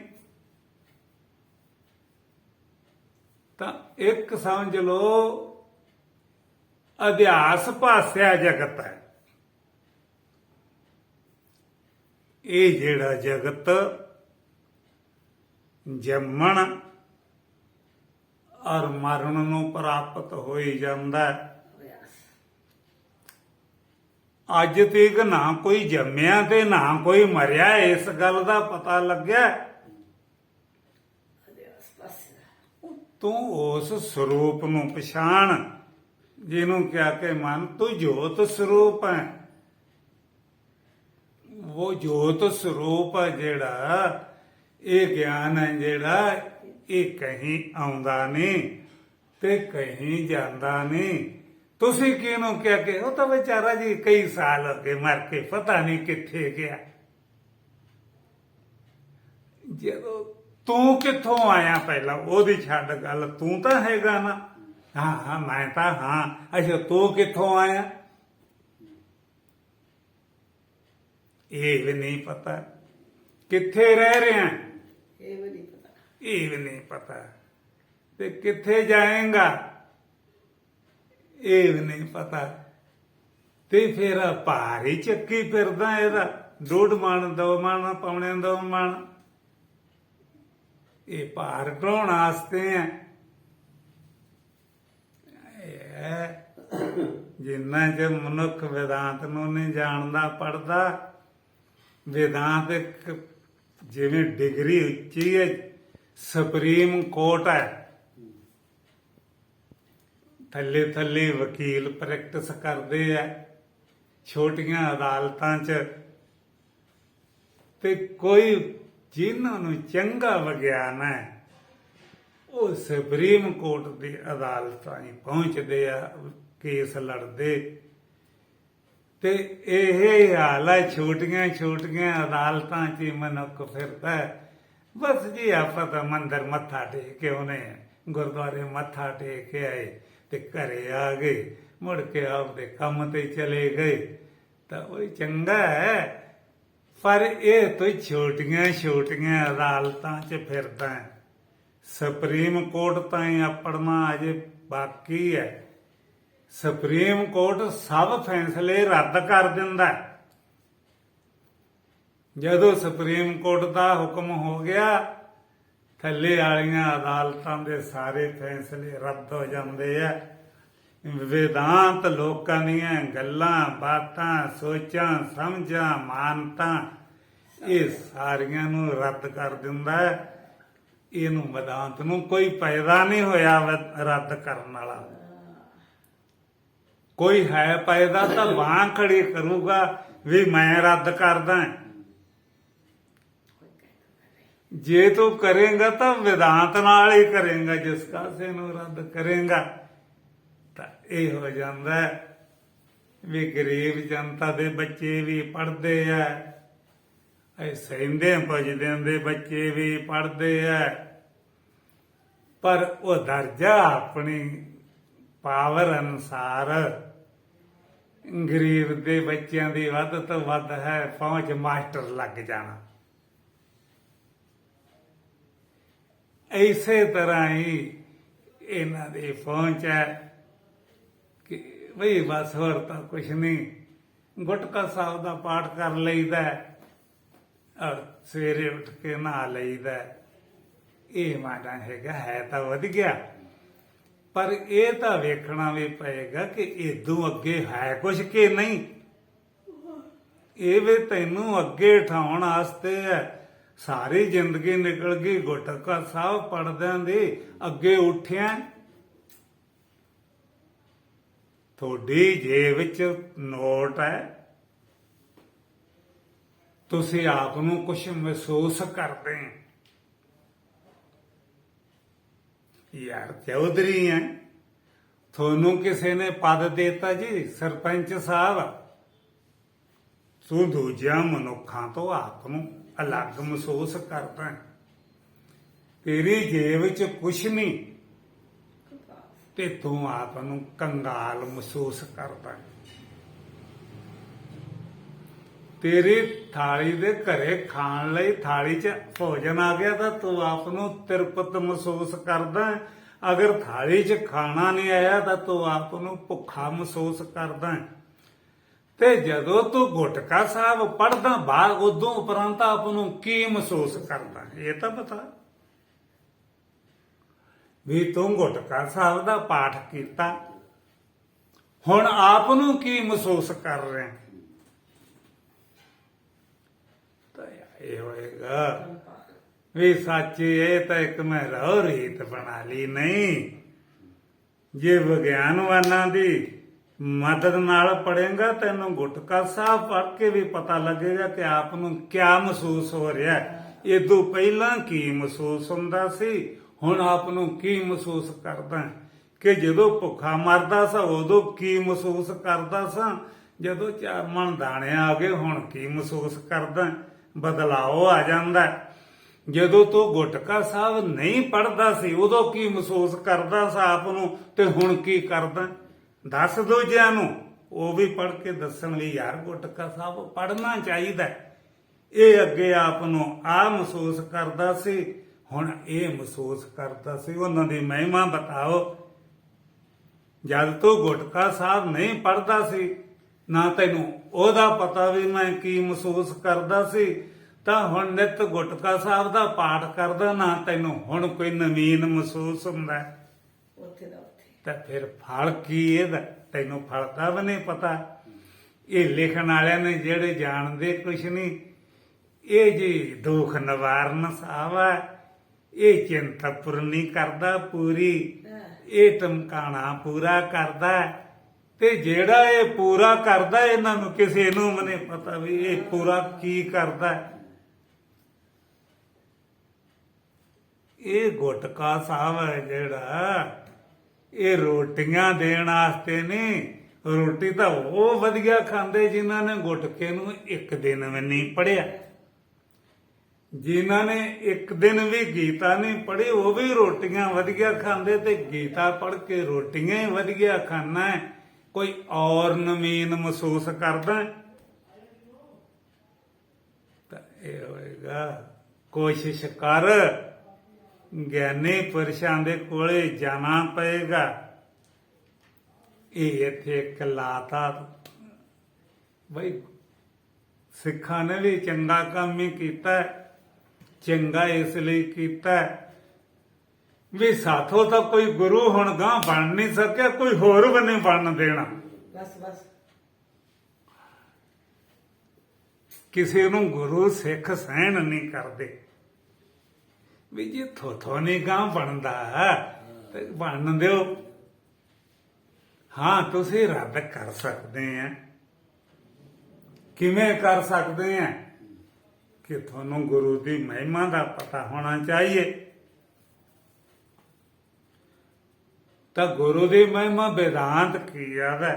ਤਾਂ ਇੱਕ ਸਮਝ ਲਓ, ਅਧਿਆਸ ਭਾਸਿਆ ਜਗਤ ਹੈ। ਇਹ ਜਿਹੜਾ ਜਗਤ ਜੰਮਣ ਔਰ ਮਰਨ ਨੂੰ ਪ੍ਰਾਪਤ ਹੋਈ ਜਾਂਦਾ ਹੈ, ਅਭਿਆਸ ਅੱਜ ਤੱਕ ਨਾ ਕੋਈ ਜੰਮਿਆ ਤੇ ਨਾ ਕੋਈ ਮਰਿਆ, ਇਸ ਗੱਲ ਦਾ ਪਤਾ ਲੱਗਿਆ। ਉਹਦੇ ਆਸ-ਪਾਸ ਤੂੰ ਉਸ ਸਰੂਪ ਨੂੰ ਪਛਾਣ ਜਿਹਨੂੰ ਕਿਹਾ ਕਿ ਮਨ ਤੂੰ ਜੋਤ ਸਰੂਪ ਹੈ। ਉਹ ਜੋਤ ਸਰੂਪ ਹੈ ਜਿਹੜਾ, ਇਹ ਗਿਆਨ ਹੈ ਜਿਹੜਾ, ਇਹ ਕਹੀਂ ਆਉਂਦਾ ਨਹੀਂ ਤੇ ਕਹੀਂ ਜਾਂਦਾ ਨਹੀਂ। ਤੁਸੀਂ ਕਿਹਨੂੰ ਕਿਹਾ ਕਿ ਉਹ ਤਾਂ ਵਿਚਾਰਾ ਜੀ ਕਈ ਸਾਲ ਹੋ ਗਏ ਮਰ ਕੇ, ਪਤਾ ਨਹੀਂ ਕਿੱਥੇ ਗਿਆ। ਜਦੋਂ ਤੂੰ ਕਿੱਥੋਂ ਆਇਆ ਪਹਿਲਾਂ ਉਹਦੀ ਛੱਡ ਗੱਲ, ਤੂੰ ਤਾਂ ਹੈਗਾ ਨਾ। ਹਾਂ ਹਾਂ ਮੈਂ ਤਾਂ ਹਾਂ, ਅੱਛਾ ਤੂੰ ਕਿੱਥੋਂ ਆਇਆ ਇਹ ਵੀ ਨਹੀਂ ਪਤਾ। ਕਿੱਥੇ ਰਹਿ ਰਿਹਾ ਇਹ ਵੀ ਨਹੀਂ ਪਤਾ। ਇਹ ਵੀ ਨਹੀਂ ਪਤਾ। ਤੇ ਕਿੱਥੇ ਜਾਏਗਾ ਇਹ ਵੀ ਨਹੀਂ ਪਤਾ। ਤੇ ਫਿਰ ਭਾਰੀ ਚੱਕੀ ਫਿਰਦਾ ਇਹਦਾ, 1.5 ਮਣ 2 ਮਣ ਪੌਣੇ 2 ਮਣ। ਇਹ ਭਾਰ ਢੋਣ ਵਾਸਤੇ ਹੈ। ਜਿੰਨਾ ਚ ਮਨੁੱਖ ਵੇਦਾਂਤ ਨੂੰ ਨਹੀਂ ਜਾਣਦਾ ਪੜਦਾ, ਵੇਦਾਂਤ ਇੱਕ ਜਿਵੇਂ ਡਿਗਰੀ ਉੱਚੀ ਹੈ, ਸੁਪਰੀਮ ਕੋਰਟ ਹੈ। ਥੱਲੇ ਥੱਲੇ ਵਕੀਲ ਪ੍ਰੈਕਟਿਸ ਕਰਦੇ ਆ ਛੋਟੀਆਂ ਅਦਾਲਤਾਂ 'ਚ, ਤੇ ਕੋਈ ਜਿਨ੍ਹਾਂ ਨੂੰ ਚੰਗਾ ਵਿਗਿਆਨ ਹੈ ਉਹ ਸੁਪਰੀਮ ਕੋਰਟ ਦੀ ਅਦਾਲਤਾਂ ਹੀ ਪਹੁੰਚਦੇ ਆ, ਕੇਸ ਲੜਦੇ। ਤੇ ਇਹ ਹਾਲ ਹੈ, ਛੋਟੀਆਂ ਛੋਟੀਆਂ ਅਦਾਲਤਾਂ 'ਚ ਹੀ ਮਨੁੱਖ ਫਿਰਦਾ ਹੈ। ਬਸ ਜੀ ਆਪਾਂ ਤਾਂ ਮੰਦਰ ਮੱਥਾ ਟੇਕ ਕੇ ਆਉਨੇ, ਗੁਰਦੁਆਰੇ ਮੱਥਾ ਟੇਕ ਕੇ ਆਏ ਤੇ ਘਰੇ ਆ ਗਏ, ਮੁੜ ਕੇ ਆਪਦੇ ਕੰਮ ਤੇ ਚਲੇ ਗਏ, ਤਾਂ ਉਹ ਚੰਗਾ ਹੈ। ਪਰ ਇਹ ਤੂੰ ਛੋਟੀਆਂ ਛੋਟੀਆਂ ਅਦਾਲਤਾਂ 'ਚ ਫਿਰਦਾ ਹੈ। ਸੁਪਰੀਮ ਕੋਰਟ ਤਾਈਂ ਆਪੜਨਾ ਅਜੇ ਬਾਕੀ ਹੈ। ਸੁਪਰੀਮ ਕੋਰਟ ਸਭ ਫੈਸਲੇ ਰੱਦ ਕਰ ਦਿੰਦਾ ਹੈ। ਜਦੋਂ ਸੁਪਰੀਮ ਕੋਰਟ ਦਾ ਹੁਕਮ ਹੋ ਗਿਆ, ਥੱਲੇ ਵਾਲੀਆਂ ਅਦਾਲਤਾਂ ਦੇ ਸਾਰੇ ਫੈਸਲੇ ਰੱਦ ਹੋ ਜਾਂਦੇ ਆ। ਵੇਦਾਂਤ ਲੋਕਾਂ ਦੀਆਂ ਗੱਲਾਂ ਬਾਤਾਂ, ਸੋਚਾਂ ਸਮਝਾਂ ਮਾਨਤਾਂ, ਇਹ ਸਾਰੀਆਂ ਨੂੰ ਰੱਦ ਕਰ ਦਿੰਦਾ ਹੈ। ਇਹਨੂੰ ਵੇਦਾਂਤ ਨੂੰ ਕੋਈ ਪੈਦਾ ਨਹੀਂ ਹੋਇਆ ਰੱਦ ਕਰਨ ਵਾਲਾ। ਕੋਈ ਹੈ ਪੈਦਾ ਤਾਂ ਬਾਂਹ ਖੜੀ ਕਰੂਗਾ ਵੀ ਮੈਂ ਰੱਦ ਕਰਦਾ। ਜੇ ਤੂੰ ਕਰੇਗਾ ਤਾਂ ਵੇਦਾਂਤ ਨਾਲ ਹੀ ਕਰੇਗਾ, ਜਿਸ ਕਾਸੇ ਨੂੰ ਰੱਦ ਕਰੇਗਾ। ਤਾਂ ਇਹ ਹੋ ਜਾਂਦਾ ਵੀ ਗਰੀਬ ਜਨਤਾ ਦੇ ਬੱਚੇ ਵੀ ਪੜ੍ਹਦੇ ਆ, ਇਹ ਸਹਿੰਦੇ ਭਜਦਿਆਂ ਦੇ ਬੱਚੇ ਵੀ ਪੜ੍ਹਦੇ ਆ, ਪਰ ਉਹ ਦਰਜਾ ਆਪਣੀ ਪਾਵਰ ਅਨੁਸਾਰ ਗਰੀਬ ਦੇ ਬੱਚਿਆਂ ਦੀ ਵੱਧ ਤੋਂ ਵੱਧ ਹੈ ਪਹੁੰਚ ਮਾਸਟਰ ਲੱਗ ਜਾਣਾ। ਇਸੇ ਤਰ੍ਹਾਂ ਹੀ ਇਹਨਾਂ ਦੀ ਪਹੁੰਚ ਹੈ ਕਿ ਬਈ ਬਸ ਹੋਰ ਤਾਂ ਕੁਛ ਨਹੀਂ, ਗੁਟਕਾ ਸਾਹਿਬ ਦਾ ਪਾਠ ਕਰ ਲਈਦਾ ਔਰ ਸਵੇਰੇ ਉੱਠ ਕੇ ਨਹਾ ਲਈਦਾ। ਇਹ ਮਾੜਾ ਹੈਗਾ, ਹੈ ਤਾਂ ਵਧ ਗਿਆ, ਪਰ ਇਹ ਤਾਂ ਵੇਖਣਾ ਵੀ ਪਏਗਾ ਕਿ ਇਦੋਂ ਅੱਗੇ ਹੈ ਕੁਛ ਕਿ ਨਹੀਂ। ਇਹ ਵੀ ਤੈਨੂੰ ਅੱਗੇ ਉਠਾਉਣ ਵਾਸਤੇ ਹੈ। ਸਾਰੀ ਜ਼ਿੰਦਗੀ ਨਿਕਲ ਗਈ ਗੁਟਕਾ ਸਾਹਿਬ ਪੜਦਿਆਂ ਦੀ, ਅੱਗੇ ਉੱਠਿਆ ਤੁਹਾਡੀ ਜੇਬ ਵਿੱਚ ਨੋਟ ਹੈ, ਤੁਸੀਂ ਆਪ ਨੂੰ ਕੁਝ ਮਹਿਸੂਸ ਕਰਦੇ ਯਾਰ ਚੌਧਰੀ ਹੈ, ਤੁਹਾਨੂੰ ਕਿਸੇ ਨੇ ਪਦ ਦੇਤਾ ਜੀ ਸਰਪੰਚ ਸਾਹਿਬ, ਤੂੰ ਦੂਜਿਆਂ ਮਨੁੱਖਾਂ ਤੋਂ ਆਪ ਨੂੰ ਅਲੱਗ ਮਹਿਸੂਸ ਕਰਦਾ। ਤੇਰੀ ਜੇਬ ਵਿੱਚ ਕੁਛ ਨਹੀਂ ਤੇ ਤੂੰ ਆਪ ਨੂੰ ਕੰਗਾਲ ਮਹਿਸੂਸ ਕਰਦਾ। ਤੇਰੀ ਥਾਲੀ ਦੇ ਘਰੇ ਖਾਣ ਲਈ ਥਾਲੀ 'ਚ ਭੋਜਨ ਆ ਗਿਆ ਤਾਂ ਤੂੰ ਆਪ ਨੂੰ ਤ੍ਰਿਪਤ ਮਹਿਸੂਸ ਕਰਦਾ। ਅਗਰ ਥਾਲੀ 'ਚ ਖਾਣਾ ਨਹੀਂ ਆਇਆ ਤਾਂ ਤੂੰ ਆਪ ਨੂੰ ਭੁੱਖਾ ਮਹਿਸੂਸ ਕਰਦਾ। ਤੇ ਜਦੋਂ ਤੂੰ ਗੁਟਕਾ ਸਾਹਿਬ ਪੜ੍ਹਦਾ ਬਾਹਰ, ਉਦੋਂ ਉਪਰੰਤ ਆਪ ਨੂੰ ਕੀ ਮਹਿਸੂਸ ਕਰਦਾ ਇਹ ਤਾਂ ਬਤਾ। ਵੀ ਤੂੰ ਗੁਟਕਾ ਸਾਹਿਬ ਦਾ ਪਾਠ ਕੀਤਾ, ਹੁਣ ਆਪ ਨੂੰ ਕੀ ਮਹਿਸੂਸ ਕਰ ਰਿਹਾ? ਇਹ ਹੋਏਗਾ ਵੀ ਸੱਚ ਇਹ ਤਾਂ ਇੱਕ ਮੈਂ ਰਹੁ ਰੀਤ ਬਣਾ ਲਈ ਨਹੀਂ। ਜੇ ਵਿਗਿਆਨਵਾਨਾਂ ਦੀ ਮਦਦ ਨਾਲ ਪੜ੍ਹੇਗਾ ਤੈਨੂੰ ਗੁਟਕਾ ਸਾਹਿਬ ਪੜ੍ਹ ਕੇ ਵੀ ਪਤਾ ਲੱਗੇਗਾ ਕਿ ਆਪ ਨੂੰ ਕਿਆ ਮਹਿਸੂਸ ਹੋ ਰਿਹਾ ਹੈ। ਇਹ ਤੋਂ ਪਹਿਲਾਂ ਕੀ ਮਹਿਸੂਸ ਹੁੰਦਾ ਸੀ, ਹੁਣ ਆਪ ਨੂੰ ਕੀ ਮਹਿਸੂਸ ਕਰਦਾ ਹੈ। ਕਿ ਜਦੋਂ ਭੁੱਖਾ ਮਰਦਾ ਸਾਂ ਉਦੋਂ ਕੀ ਮਹਿਸੂਸ ਕਰਦਾ ਸਾਂ, ਜਦੋਂ 4 ਮਣ ਦਾਣੇ ਆ ਗਏ ਹੁਣ ਕੀ ਮਹਿਸੂਸ ਕਰਦਾ ਹੈ। ਬਦਲਾਓ ਆ ਜਾਂਦਾ ਹੈ। ਜਦੋਂ ਤੂੰ ਗੁਟਕਾ ਸਾਹਿਬ ਨਹੀਂ ਪੜਦਾ ਸੀ ਉਦੋਂ ਕੀ ਮਹਿਸੂਸ ਕਰਦਾ ਸੀ ਆਪ ਨੂੰ, ਤੇ ਹੁਣ ਕੀ ਕਰਦਾ ਦੱਸ ਦੂਜਿਆਂ ਨੂੰ, ਉਹ ਵੀ ਪੜ ਕੇ ਦੱਸਣ ਵੀ ਯਾਰ ਗੁਟਕਾ ਸਾਹਿਬ ਪੜਨਾ ਚਾਹੀਦਾ। ਇਹ ਅੱਗੇ ਆਪ ਨੂੰ ਆ ਮਹਿਸੂਸ ਕਰਦਾ ਸੀ, ਹੁਣ ਇਹ ਮਹਿਸੂਸ ਕਰਦਾ ਸੀ। ਉਹਨਾਂ ਦੀ ਮਹਿਮਾ ਬਤਾਓ। ਜਦ ਤੂੰ ਗੁਟਕਾ ਸਾਹਿਬ ਨਹੀਂ ਪੜਦਾ ਸੀ, ਨਾ ਤੈਨੂੰ ਉਹਦਾ ਪਤਾ ਵੀ ਮੈਂ ਕੀ ਮਹਿਸੂਸ ਕਰਦਾ ਸੀ, ਤਾਂ ਹੁਣ ਨਿਤ ਗੁਟਕਾ ਸਾਹਿਬ ਦਾ ਪਾਠ ਕਰਦਾ, ਨਾ ਤੈਨੂੰ ਹੁਣ ਕੋਈ ਨਵੀਨ ਮਹਿਸੂਸ ਹੁੰਦਾ। ਉੱਥੇ ਦਾ ਉੱਥੇ ਤਾਂ ਫਿਰ ਫਲ ਕੀ ਇਹਦਾ, ਤੈਨੂੰ ਫਲ ਦਾ ਵੀ ਨਹੀਂ ਪਤਾ। ਇਹ ਲਿਖਣ ਵਾਲਿਆਂ ਨੇ ਜਿਹੜੇ ਜਾਣਦੇ ਕੁਛ ਨਹੀਂ, ਇਹ ਜੀ ਦੁੱਖ ਨਿਵਾਰਨ ਸਾਹਿਬ ਹੈ, ਇਹ ਚਿੰਤਾ ਪੂਰਨੀ ਕਰਦਾ ਪੂਰੀ, ਇਹ ਟਮਕਾਣਾ ਪੂਰਾ ਕਰਦਾ। ਤੇ ਜਿਹੜਾ ਇਹ ਪੂਰਾ ਕਰਦਾ ਇਹਨਾਂ ਨੂੰ ਕਿਸੇ ਨੂੰ ਵੀ ਨਹੀਂ ਪਤਾ ਵੀ ਇਹ ਪੂਰਾ ਕੀ ਕਰਦਾ। ਇਹ ਗੁਟਕਾ ਸਾਹਿਬ ਹੈ ਜਿਹੜਾ, ਇਹ ਰੋਟੀਆਂ ਦੇਣ ਵਾਸਤੇ ਨਹੀਂ। ਰੋਟੀ ਤਾਂ ਉਹ ਵਧੀਆ ਖਾਂਦੇ ਜਿਨ੍ਹਾਂ ਨੇ ਗੁਟਕੇ ਨੂੰ ਇੱਕ ਦਿਨ ਵੀ ਨਹੀਂ ਪੜਿਆ। ਜਿਨ੍ਹਾਂ ਨੇ ਇੱਕ ਦਿਨ ਵੀ ਗੀਤਾ ਨਹੀਂ ਪੜ੍ਹੀ ਉਹ ਵੀ ਰੋਟੀਆਂ ਵਧੀਆ ਖਾਂਦੇ, ਤੇ ਗੀਤਾ ਪੜ੍ਹ ਕੇ ਰੋਟੀਆਂ ਹੀ ਵਧੀਆ ਖਾਣਾ ਹੈ। ਕੋਈ ਔਰ ਨਵੀਨ ਮਹਿਸੂਸ ਕਰਦਾ ਤਾਂ ਇਹ ਹੋਏਗਾ। ਕੋਸ਼ਿਸ਼ ਕਰ, ਗਿਆਨੀ ਪੁਰਸ਼ਾਂ ਦੇ ਕੋਲੇ ਜਾਣਾ ਪਏਗਾ। ਇਹ ਇੱਥੇ ਇੱਕ ਲਾਤਾ ਬਈ, ਸਿੱਖਾਂ ਨੇ ਵੀ ਚੰਗਾ ਕੰਮ ਹੀ ਕੀਤਾ। ਚੰਗਾ ਇਸ ਲਈ ਕੀਤਾ ਵੀ ਸਾਥੋਂ ਤਾਂ ਕੋਈ ਗੁਰੂ ਹੁਣ ਗਾਂ ਬਣ ਨਹੀਂ ਸਕਿਆ, ਕੋਈ ਹੋਰ ਵੀ ਨਹੀਂ ਬਣਨ ਦੇਣਾ। ਬਸ ਬਸ ਕਿਸੇ ਨੂੰ ਗੁਰੂ ਸਿੱਖ ਸਹਿਣ ਨਹੀਂ ਕਰਦੇ ਵੀ ਜੇ ਥੋਥੋਂ ਨਹੀਂ ਗਾਂ ਬਣਦਾ ਤੇ ਬਣਨ ਦਿਓ। ਹਾਂ ਤੁਸੀਂ ਰੱਦ ਕਰ ਸਕਦੇ ਆ। ਕਿਵੇਂ ਕਰ ਸਕਦੇ ਆ ਕਿ ਤੁਹਾਨੂੰ ਗੁਰੂ ਦੀ ਮਹਿਮਾ ਦਾ ਪਤਾ ਹੋਣਾ ਚਾਹੀਏ। ਤਾਂ ਗੁਰੂ ਦੀ ਮਹਿਮਾ ਵੇਦਾਂਤ ਕੀ ਆਵੇ।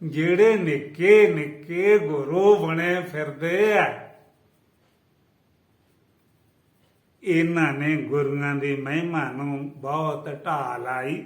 ਜਿਹੜੇ ਨਿੱਕੇ ਨਿੱਕੇ ਗੁਰੂ ਬਣੇ ਫਿਰਦੇ ਆ, ਇਹਨਾਂ ਨੇ ਗੁਰੂਆਂ ਦੀ ਮਹਿਮਾ ਨੂੰ ਬਹੁਤ ਢਾਹ ਲਾਈ।